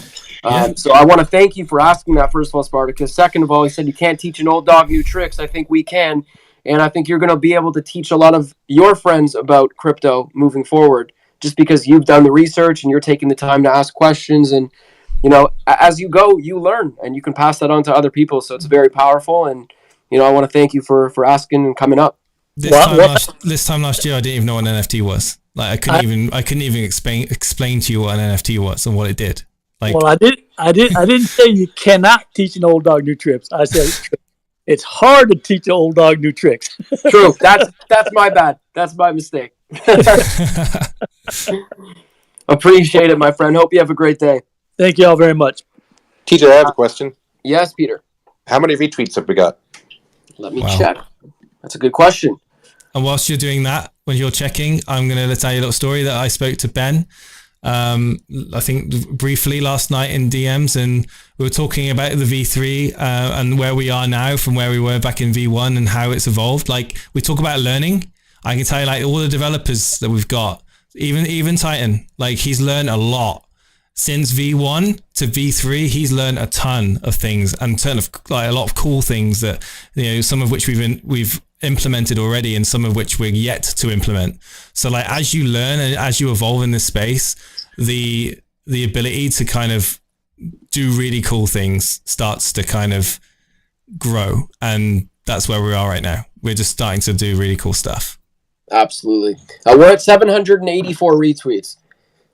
Speaker 2: So I want to thank you for asking that, first of all, Spartacus. Second of all, he said you can't teach an old dog new tricks. I think we can. And I think you're going to be able to teach a lot of your friends about crypto moving forward, just because you've done the research and you're taking the time to ask questions. And, as you go, you learn and you can pass that on to other people. So it's very powerful. And, I want to thank you for asking and coming up.
Speaker 1: This time last year, I didn't even know what an NFT was. Like, I couldn't even explain to you what an NFT was and what it did. Like,
Speaker 10: well, I didn't say you cannot teach an old dog new tricks. I said it's hard to teach an old dog new tricks.
Speaker 2: True. That's my bad. That's my mistake. Appreciate it, my friend. Hope you have a great day.
Speaker 10: Thank you all very much.
Speaker 4: TJ, I have a question.
Speaker 2: Yes, Peter.
Speaker 4: How many retweets have we got?
Speaker 2: Let me check. That's a good question.
Speaker 1: And whilst you're doing that, when you're checking, I'm going to tell you a little story that I spoke to Ben, I think briefly last night in DMs, and we were talking about the V3 and where we are now from where we were back in V1 and how it's evolved. Like, we talk about learning. I can tell you, like, all the developers that we've got, even Titan, like, he's learned a lot. Since V1 to V3, he's learned a ton of things, and a lot of cool things that, some of which we've implemented already, and some of which we're yet to implement. So, like, as you learn and as you evolve in this space, the ability to kind of do really cool things starts to kind of grow, and that's where we are right now. We're just starting to do really cool stuff. Absolutely.
Speaker 2: We're at 784 retweets.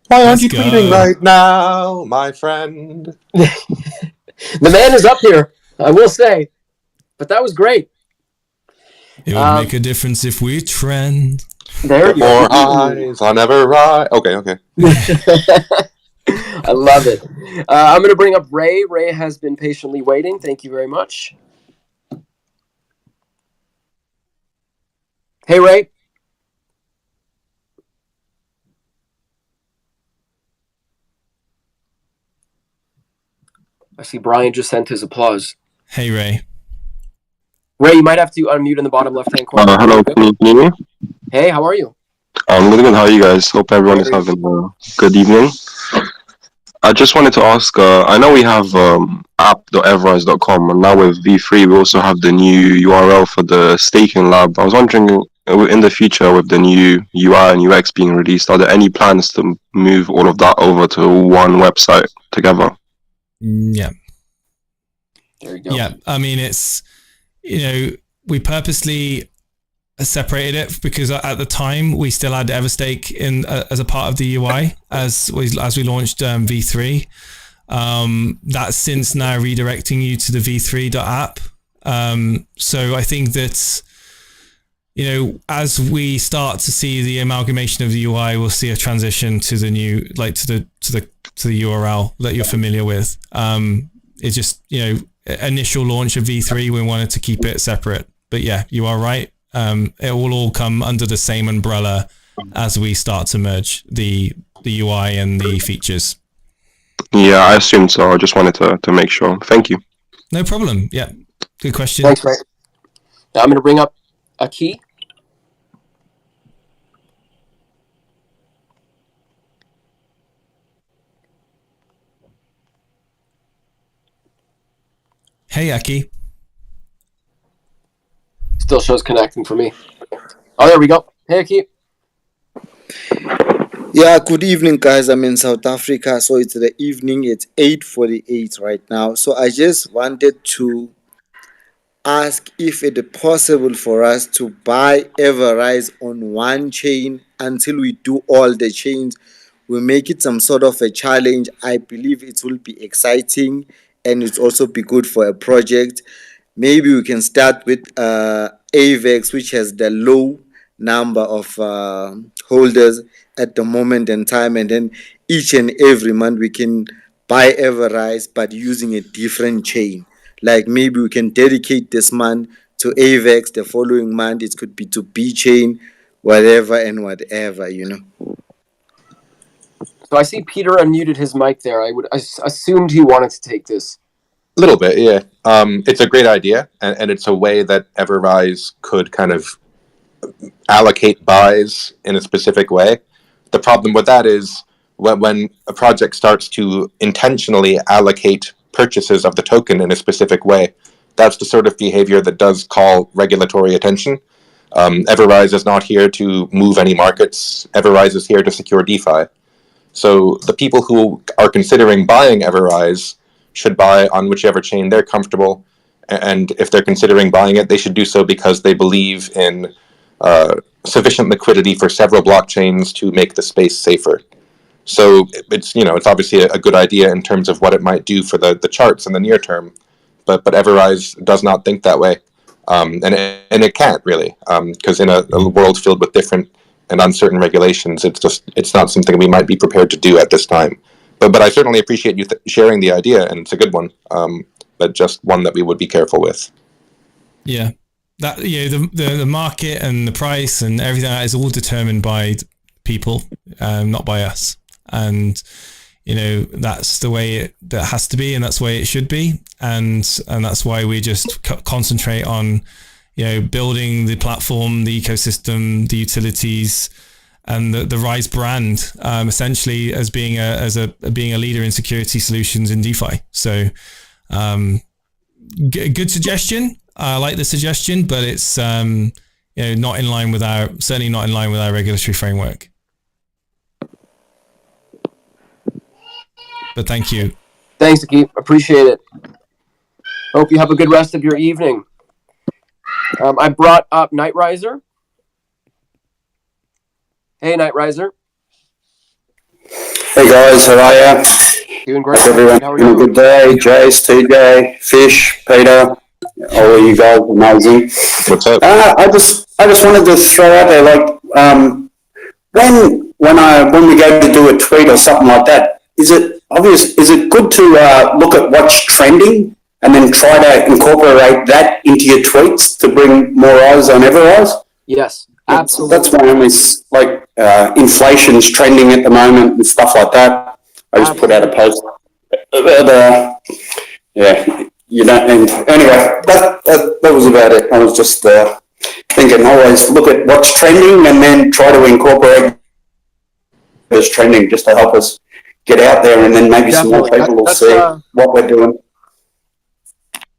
Speaker 4: Why aren't you tweeting right now, my friend?
Speaker 2: The man is up here, I will say. But that was great.
Speaker 1: It would make a difference if we trend.
Speaker 2: There you go.
Speaker 4: More eyes on EverRise. Okay.
Speaker 2: I love it. I'm going to bring up Ray. Ray has been patiently waiting. Thank you very much. Hey, Ray. I see Brian just sent his applause.
Speaker 1: Hey, Ray.
Speaker 2: Ray, you might have to unmute in the bottom left-hand corner.
Speaker 11: Hello, can you hear me?
Speaker 2: Hey, how are you?
Speaker 11: I'm really good. How are you guys? Hope everyone is having a good evening. I just wanted to ask, I know we have app.everrise.com, and now with V3, we also have the new URL for the staking lab. I was wondering, in the future, with the new UI and UX being released, are there any plans to move all of that over to one website together?
Speaker 1: Yeah.
Speaker 2: There you go.
Speaker 1: Yeah, I mean, it's, we purposely separated it because at the time we still had Everstake in as a part of the UI as we launched V3. That's since now redirecting you to the v3.app. So I think that, as we start to see the amalgamation of the UI, we'll see a transition to the new, like to the URL that you're familiar with. It's just, initial launch of V3, we wanted to keep it separate. But yeah, you are right. It will all come under the same umbrella as we start to merge the UI and the features.
Speaker 11: Yeah, I assumed so. I just wanted to make sure. Thank you.
Speaker 1: No problem. Yeah, good question.
Speaker 2: Thanks, Frank. Now I'm going to bring up a key.
Speaker 1: Hey, Aki.
Speaker 2: Still shows connecting for me. Oh, there we go. Hey, Aki.
Speaker 12: Yeah, good evening, guys. I'm in South Africa, so it's the evening. It's 8:48 right now. So I just wanted to ask if it is possible for us to buy EverRise on one chain until we do all the chains. We make it some sort of a challenge. I believe it will be exciting and it's also be good for a project. Maybe we can start with AVEX, which has the low number of holders at the moment in time, and then each and every month we can buy EverRise but using a different chain. Like maybe we can dedicate this month to AVEX, the following month it could be to B chain, whatever and whatever, you know.
Speaker 2: So I see Peter unmuted his mic there. I assumed he wanted to take this.
Speaker 4: A little bit, yeah. It's a great idea, and it's a way that EverRise could kind of allocate buys in a specific way. The problem with that is when a project starts to intentionally allocate purchases of the token in a specific way, that's the sort of behavior that does call regulatory attention. EverRise is not here to move any markets. EverRise is here to secure DeFi. So the people who are considering buying EverRise should buy on whichever chain they're comfortable. And if they're considering buying it, they should do so because they believe in sufficient liquidity for several blockchains to make the space safer. So it's obviously a good idea in terms of what it might do for the charts in the near term, but EverRise does not think that way, and it can't really, because in a world filled with different and uncertain regulations, it's not something we might be prepared to do at this time. But I certainly appreciate you sharing the idea, and it's a good one, but just one that we would be careful with.
Speaker 1: Yeah, that the market and the price and everything that is all determined by people, not by us. And that's the way that has to be, and that's the way it should be, and that's why we just concentrate on building the platform, the ecosystem, the utilities, and the Rise brand, essentially as being a leader in security solutions in DeFi. So good suggestion. I like the suggestion, but it's not in line with certainly not in line with our regulatory framework. But thank you.
Speaker 2: Thanks, Akif. Appreciate it. Hope you have a good rest of your evening. I brought up Night Riser. Hey, Night Riser.
Speaker 13: Hey guys, how are ya?
Speaker 2: Doing great.
Speaker 13: Hope everyone having a good day. Jace, TJ, Fish, Peter, all of you guys, amazing.
Speaker 4: What's up?
Speaker 13: I just wanted to throw out there, like, when we go to do a tweet or something like that, is it obvious? Is it good to look at what's trending and then try to incorporate that into your tweets to bring more eyes on EverRise?
Speaker 2: Yes, absolutely.
Speaker 13: That's my only, like, inflation's trending at the moment and stuff like that. I just put out a post. But, yeah, and anyway, that was about it. I was just thinking always look at what's trending and then try to incorporate what's trending just to help us get out there, and then maybe some more people will see what we're doing.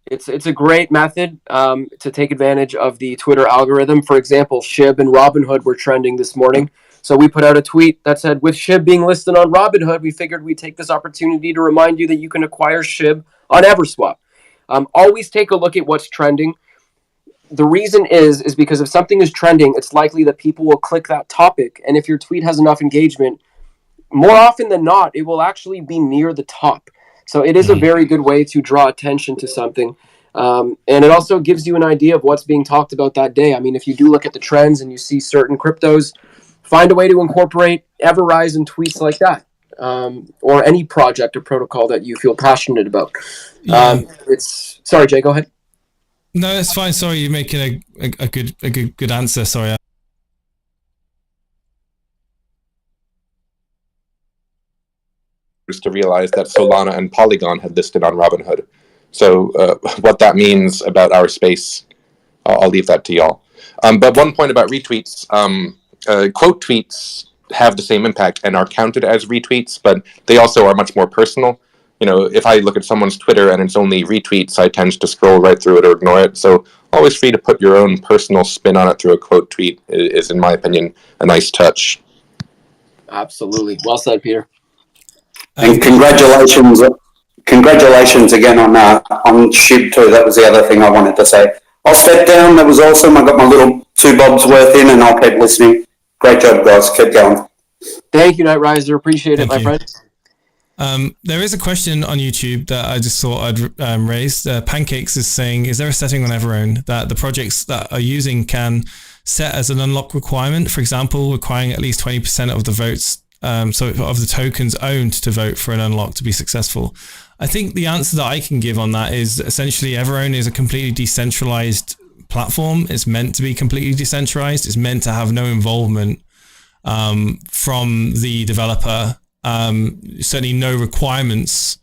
Speaker 2: It's a great method to take advantage of the Twitter algorithm. For example, SHIB and Robinhood were trending this morning. So we put out a tweet that said, with SHIB being listed on Robinhood, we figured we'd take this opportunity to remind you that you can acquire SHIB on Everswap. Always take a look at what's trending. The reason is because if something is trending, it's likely that people will click that topic. And if your tweet has enough engagement, more often than not, it will actually be near the top. So it is a very good way to draw attention to something. And it also gives you an idea of what's being talked about that day. I mean, if you do look at the trends and you see certain cryptos, find a way to incorporate EverRise in tweets like that. or any project or protocol that you feel passionate about.
Speaker 1: Yeah.
Speaker 2: Sorry, Jay, go ahead.
Speaker 1: No, it's fine. Sorry, you're making a good answer. Sorry.
Speaker 4: To realize that Solana and Polygon had listed on Robinhood. So what that means about our space, I'll leave that to y'all. But one point about retweets, quote tweets have the same impact and are counted as retweets, but they also are much more personal. You know, if I look at someone's Twitter and it's only retweets, I tend to scroll right through it or ignore it. So always free to put your own personal spin on it through a quote tweet is, in my opinion, a nice touch.
Speaker 2: Absolutely. Well said, Peter.
Speaker 13: And congratulations again on SHIB too. That was the other thing I wanted to say. I'll step down. That was awesome. I got my little 2 bobs worth in, and I'll keep listening. Great job, guys. Keep going.
Speaker 2: Thank you, Night Riser. Appreciate it, my friend.
Speaker 1: There is a question on YouTube that I just thought I'd raise. Pancakes is saying, is there a setting on Everown that the projects that are using can set as an unlock requirement? For example, requiring at least 20% of the votes, so of the tokens owned to vote for an unlock to be successful. I think the answer that I can give on that is essentially Everown is a completely decentralized platform. It's meant to be completely decentralized. It's meant to have no involvement from the developer. Certainly no requirements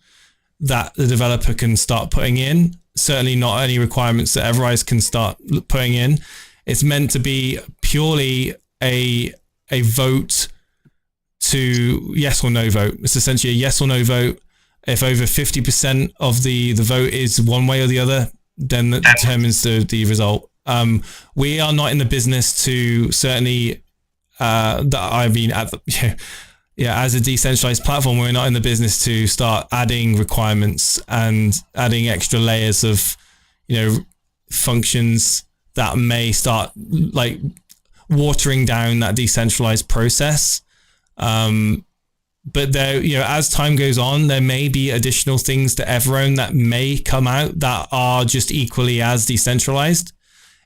Speaker 1: that the developer can start putting in. Certainly not any requirements that EverRise can start putting in. It's meant to be purely a vote to yes or no vote. It's essentially a yes or no vote. If over 50% of the vote is one way or the other, then that determines the result. We are not in the business to certainly, as a decentralized platform, we're not in the business to start adding requirements and adding extra layers of, functions that may start like watering down that decentralized process. But there, as time goes on, there may be additional things to Everown that may come out that are just equally as decentralized.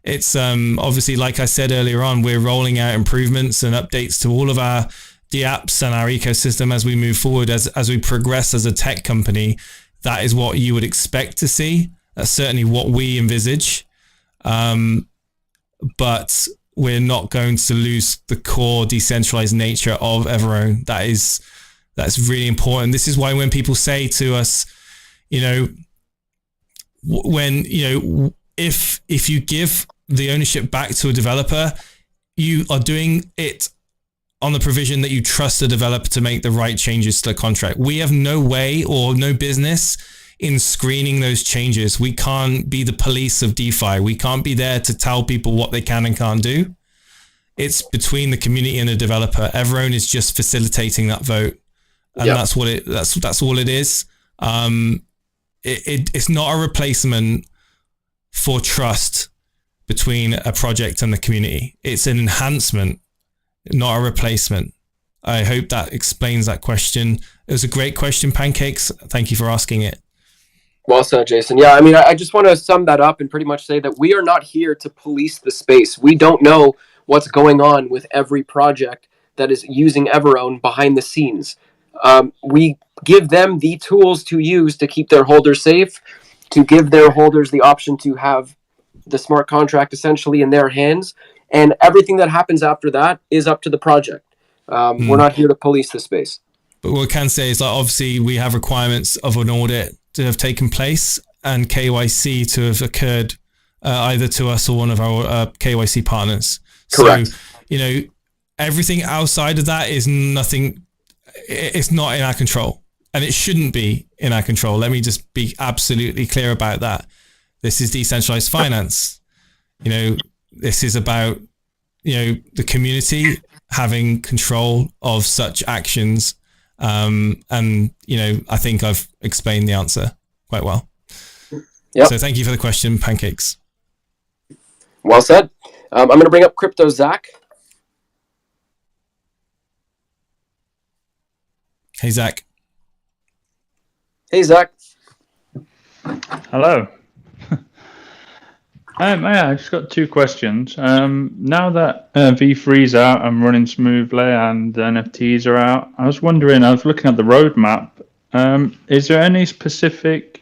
Speaker 1: It's obviously, like I said earlier on, we're rolling out improvements and updates to all of our apps and our ecosystem as we move forward, as we progress as a tech company. That is what you would expect to see. That's certainly what we envisage. But we're not going to lose the core decentralized nature of Everown. That's really important. This is why when people say to us, if you give the ownership back to a developer, you are doing it on the provision that you trust the developer to make the right changes to the contract. We have no way or no business in screening those changes. We can't be the police of DeFi. We can't be there to tell people what they can and can't do. It's between the community and the developer. Everown is just facilitating that vote. And that's all it is. It's not a replacement for trust between a project and the community. It's an enhancement, not a replacement. I hope that explains that question. It was a great question, Pancakes. Thank you for asking it.
Speaker 2: Well said, Jason. Yeah, I just want to sum that up and pretty much say that we are not here to police the space. We don't know what's going on with every project that is using Everown behind the scenes. We give them the tools to use to keep their holders safe, to give their holders the option to have the smart contract essentially in their hands. And everything that happens after that is up to the project. We're not here to police the space.
Speaker 1: But what we can say is that obviously we have requirements of an audit to have taken place and KYC to have occurred either to us or one of our KYC partners.
Speaker 2: Correct.
Speaker 1: So, everything outside of that is nothing. It's not in our control, and it shouldn't be in our control. Let me just be absolutely clear about that. This is decentralized finance. This is about, the community having control of such actions. And, I think I've explained the answer quite well.
Speaker 2: Yep.
Speaker 1: So thank you for the question, Pancakes.
Speaker 2: Well said. I'm going to bring up Crypto Zach.
Speaker 1: Hey, Zach.
Speaker 2: Hey, Zach.
Speaker 14: Hello. Yeah, I just got two questions. Now that V3's out and running smoothly and the NFTs are out, I was wondering, I was looking at the roadmap. Is there any specific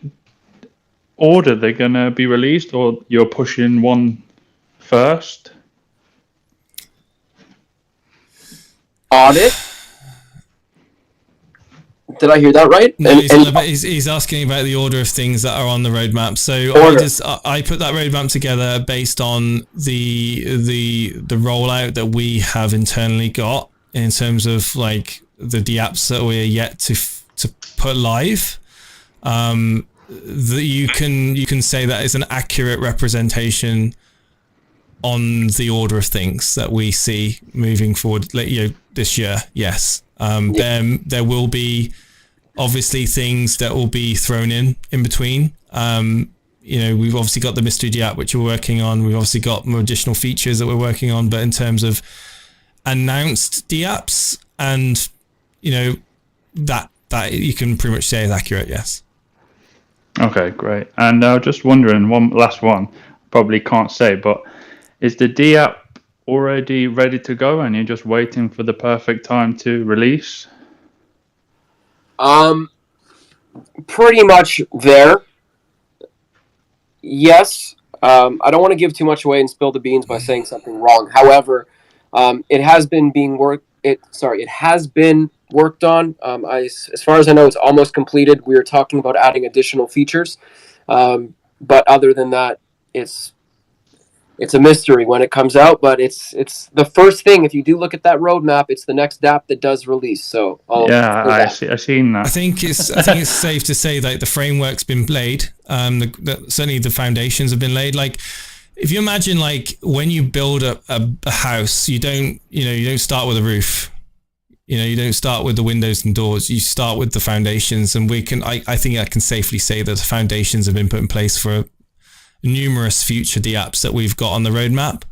Speaker 14: order they're going to be released, or you're pushing one first?
Speaker 2: Audit? Did I hear that right?
Speaker 1: No, he's asking about the order of things that are on the roadmap. So I put that roadmap together based on the rollout that we have internally got in terms of like the apps that we're yet to put live. You can say that is an accurate representation on the order of things that we see moving forward. This year, yes. There will be obviously things that will be thrown in between. We've obviously got the mystery app which we're working on. We've obviously got more additional features that we're working on. But in terms of announced apps, and that you can pretty much say is accurate, yes.
Speaker 14: Okay, great. And I was just wondering, one last one, probably can't say, but is the D app already ready to go and you're just waiting for the perfect time to release?
Speaker 2: Pretty much there. Yes. I don't want to give too much away and spill the beans by saying something wrong. However, it has been worked on. As far as I know, it's almost completed. We are talking about adding additional features. But other than that, it's a mystery when it comes out, but it's the first thing. If you do look at that roadmap, it's the next app that does release. So
Speaker 14: I've seen that.
Speaker 1: I think it's safe to say that the framework's been laid. Certainly the foundations have been laid. Like if you imagine, like when you build a house, you don't start with a roof. You don't start with the windows and doors. You start with the foundations, and I think I can safely say that the foundations have been put in place for numerous future apps that we've got on the roadmap.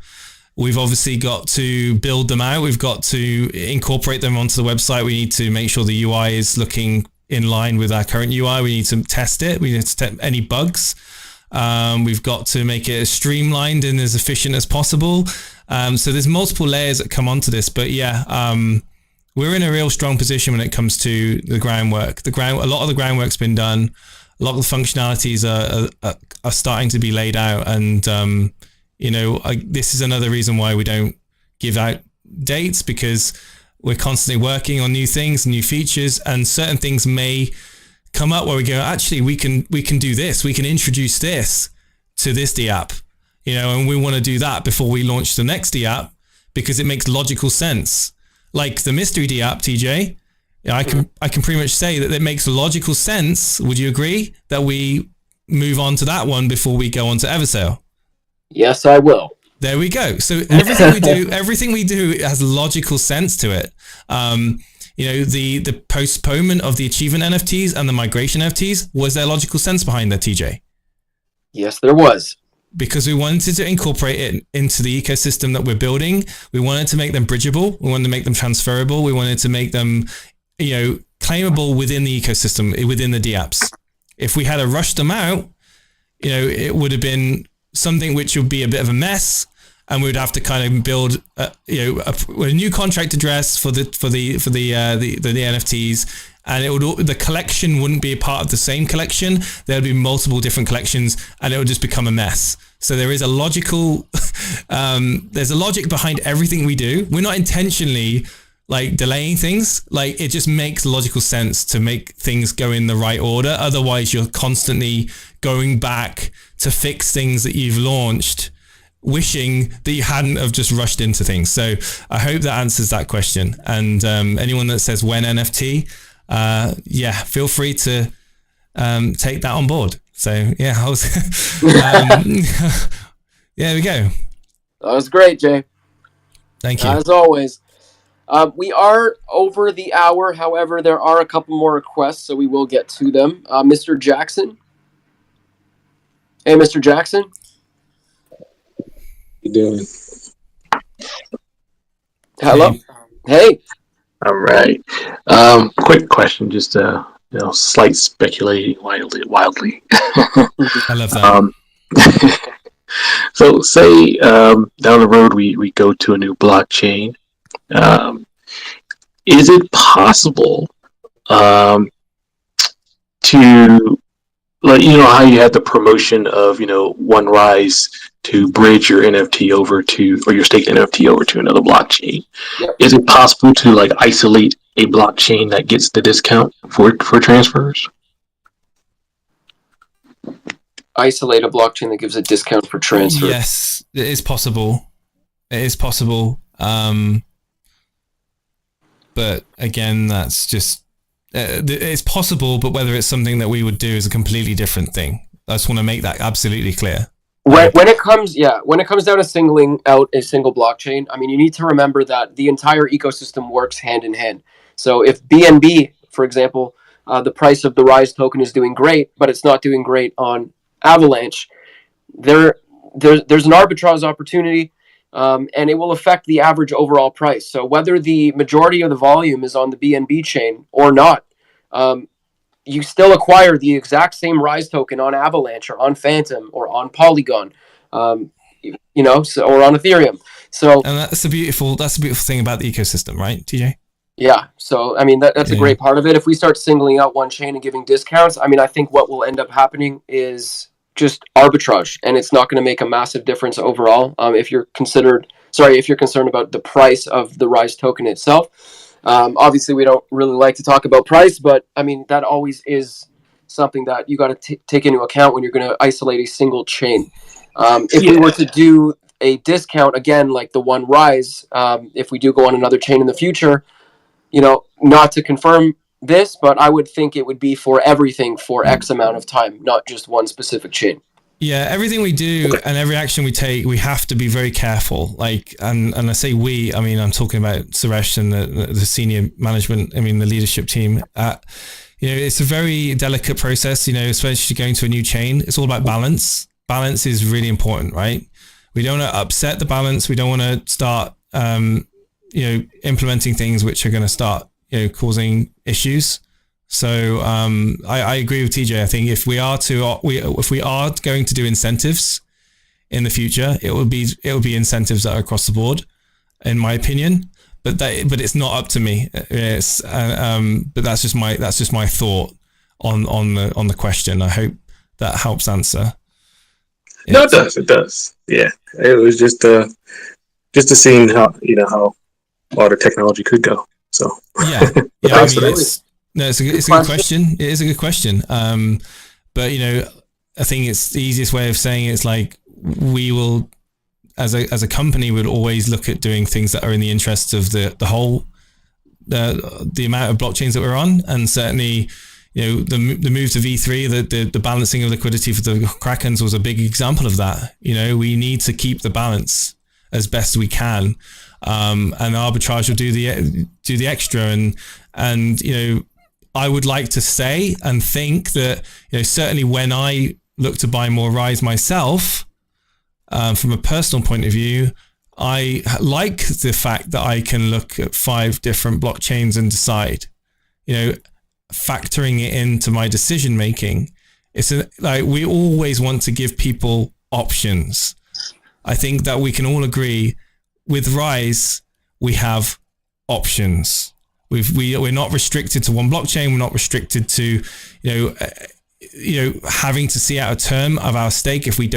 Speaker 1: We've obviously got to build them out. We've got to incorporate them onto the website. We need to make sure the UI is looking in line with our current UI. We need to test it. We need to test any bugs. We've got to make it as streamlined and as efficient as possible. So there's multiple layers that come onto this, but we're in a real strong position when it comes to the groundwork. A lot of the groundwork's been done. A lot of the functionalities are starting to be laid out, and this is another reason why we don't give out dates, because we're constantly working on new things, new features, and certain things may come up where we go, actually, we can do this, we can introduce this to this app, and we want to do that before we launch the next app because it makes logical sense. Like the mystery app, TJ. I can pretty much say that it makes logical sense. Would you agree that we move on to that one before we go on to Eversale?
Speaker 2: Yes, I will.
Speaker 1: There we go. So everything we do has logical sense to it. The postponement of the achievement NFTs and the migration NFTs, was there logical sense behind that, TJ?
Speaker 2: Yes, there was.
Speaker 1: Because we wanted to incorporate it into the ecosystem that we're building. We wanted to make them bridgeable. We wanted to make them transferable. We wanted to make them claimable within the ecosystem, within the DApps. If we had rushed them out, it would have been something which would be a bit of a mess, and we would have to kind of build, a new contract address for the NFTs, and the collection wouldn't be a part of the same collection. There would be multiple different collections, and it would just become a mess. So there is there's a logic behind everything we do. We're not intentionally delaying things. It just makes logical sense to make things go in the right order. Otherwise, you're constantly going back to fix things that you've launched, wishing that you hadn't have just rushed into things. So I hope that answers that question. And anyone that says when NFT, feel free to take that on board. So there we go.
Speaker 2: That was great, Jay.
Speaker 1: Thank you.
Speaker 2: As always. We are over the hour. However, there are a couple more requests, so we will get to them. Mr. Jackson. Hey, Mr. Jackson.
Speaker 15: You doing?
Speaker 2: Hello. Hey.
Speaker 15: All right. Quick question, just slight speculating wildly.
Speaker 1: I love that.
Speaker 15: So say down the road we go to a new blockchain. Is it possible to, like, you know how you had the promotion of, you know, OneRise to bridge your NFT over to, or your staked NFT over to another blockchain?
Speaker 2: Yep.
Speaker 15: Is it possible to like isolate a blockchain that gets the discount for transfers?
Speaker 2: Isolate a blockchain that gives a discount for transfer.
Speaker 1: Yes, it is possible. It is possible. But again, that's just it's possible. But whether it's something that we would do is a completely different thing. I just want to make that absolutely clear.
Speaker 2: When it comes down to singling out a single blockchain, I mean, you need to remember that the entire ecosystem works hand in hand. So if BNB, for example, the price of the Rise token is doing great, but it's not doing great on Avalanche, there's an arbitrage opportunity, and it will affect the average overall price. So whether the majority of the volume is on the BNB chain or not, you still acquire the exact same Rise token on Avalanche or on Phantom or on Polygon, or on Ethereum. So,
Speaker 1: and that's the beautiful thing about the ecosystem, right, TJ?
Speaker 2: Yeah. So, I mean, that's a great part of it. If we start singling out one chain and giving discounts, I mean, I think what will end up happening is just arbitrage, and it's not going to make a massive difference overall. If you're concerned about the price of the Rise token itself. Obviously, we don't really like to talk about price, but I mean, that always is something that you got to take into account when you're going to isolate a single chain. If we were to do a discount, again, like the one Rise, if we do go on another chain in the future, you know, not to confirm this, but I would think it would be for everything for X amount of time, not just one specific chain.
Speaker 1: Yeah, everything we do and every action we take, we have to be very careful. Like, and I say we, I mean, I'm talking about Suresh and the senior management, I mean, the leadership team. You know, it's a very delicate process, you know, especially going to a new chain. It's all about balance. Balance is really important, right? We don't want to upset the balance. We don't want to start, implementing things which are going to start, causing issues. So I agree with TJ. I think if we are going to do incentives in the future, it will be incentives that are across the board, in my opinion. But it's not up to me. It's but that's just my thought on the question. I hope that helps answer.
Speaker 15: No, it does. Yeah, it was just seeing how all the technology could go. So
Speaker 1: yeah. I mean, it's a good question. It is a good question. But I think it's the easiest way of saying it is like we will, as a company, would always look at doing things that are in the interests of the whole, the amount of blockchains that we're on, and certainly, the move to V3, the balancing of liquidity for the Krakens was a big example of that. We need to keep the balance as best we can, and arbitrage will do the extra, and I would like to say and think that certainly when I look to buy more Rise myself, from a personal point of view, I like the fact that I can look at 5 different blockchains and decide, factoring it into my decision making. It's like we always want to give people options. I think that we can all agree with Rise, we have options. We're not restricted to one blockchain. We're not restricted to, having to see out a term of our stake. If we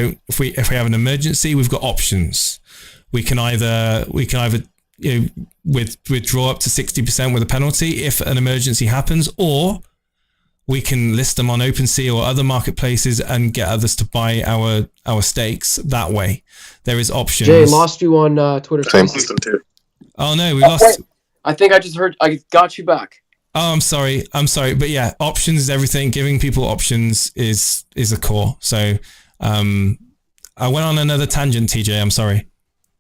Speaker 1: have an emergency, we've got options. We can either withdraw up to 60% with a penalty if an emergency happens, or we can list them on OpenSea or other marketplaces and get others to buy our stakes that way. There is options.
Speaker 2: Jay, lost you on Twitter.
Speaker 1: Oh no, we lost.
Speaker 2: Wait. I think I just heard. I got you back.
Speaker 1: Oh, I'm sorry. But yeah, options is everything. Giving people options is a core. So, I went on another tangent, TJ. I'm sorry.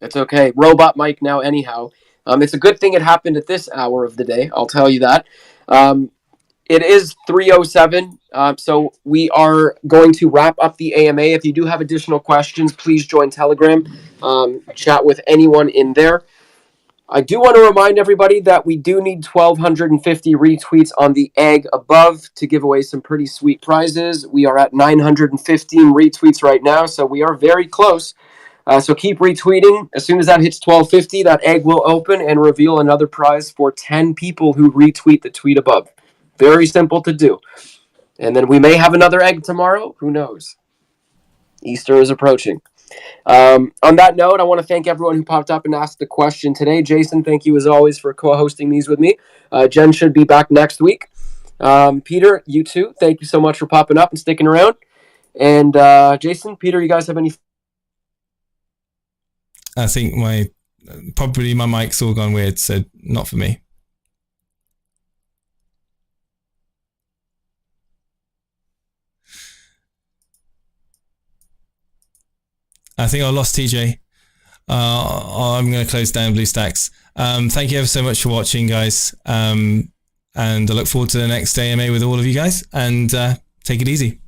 Speaker 2: It's okay. Robot Mike now. Anyhow, it's a good thing it happened at this hour of the day. I'll tell you that. It is 3:07. So we are going to wrap up the AMA. If you do have additional questions, please join Telegram. Chat with anyone in there. I do want to remind everybody that we do need 1,250 retweets on the egg above to give away some pretty sweet prizes. We are at 915 retweets right now, so we are very close. So keep retweeting. As soon as that hits 1,250, that egg will open and reveal another prize for 10 people who retweet the tweet above. Very simple to do. And then we may have another egg tomorrow. Who knows? Easter is approaching. On that note, I want to thank everyone who popped up and asked the question today. Jason, thank you as always for co-hosting these with me. Jen should be back next week. Peter, you too. Thank you so much for popping up and sticking around. And Jason, Peter, you guys have any?
Speaker 1: I think my mic's all gone weird, so not for me. I think I lost TJ. I'm going to close down BlueStacks. Thank you ever so much for watching, guys. And I look forward to the next AMA with all of you guys. And take it easy.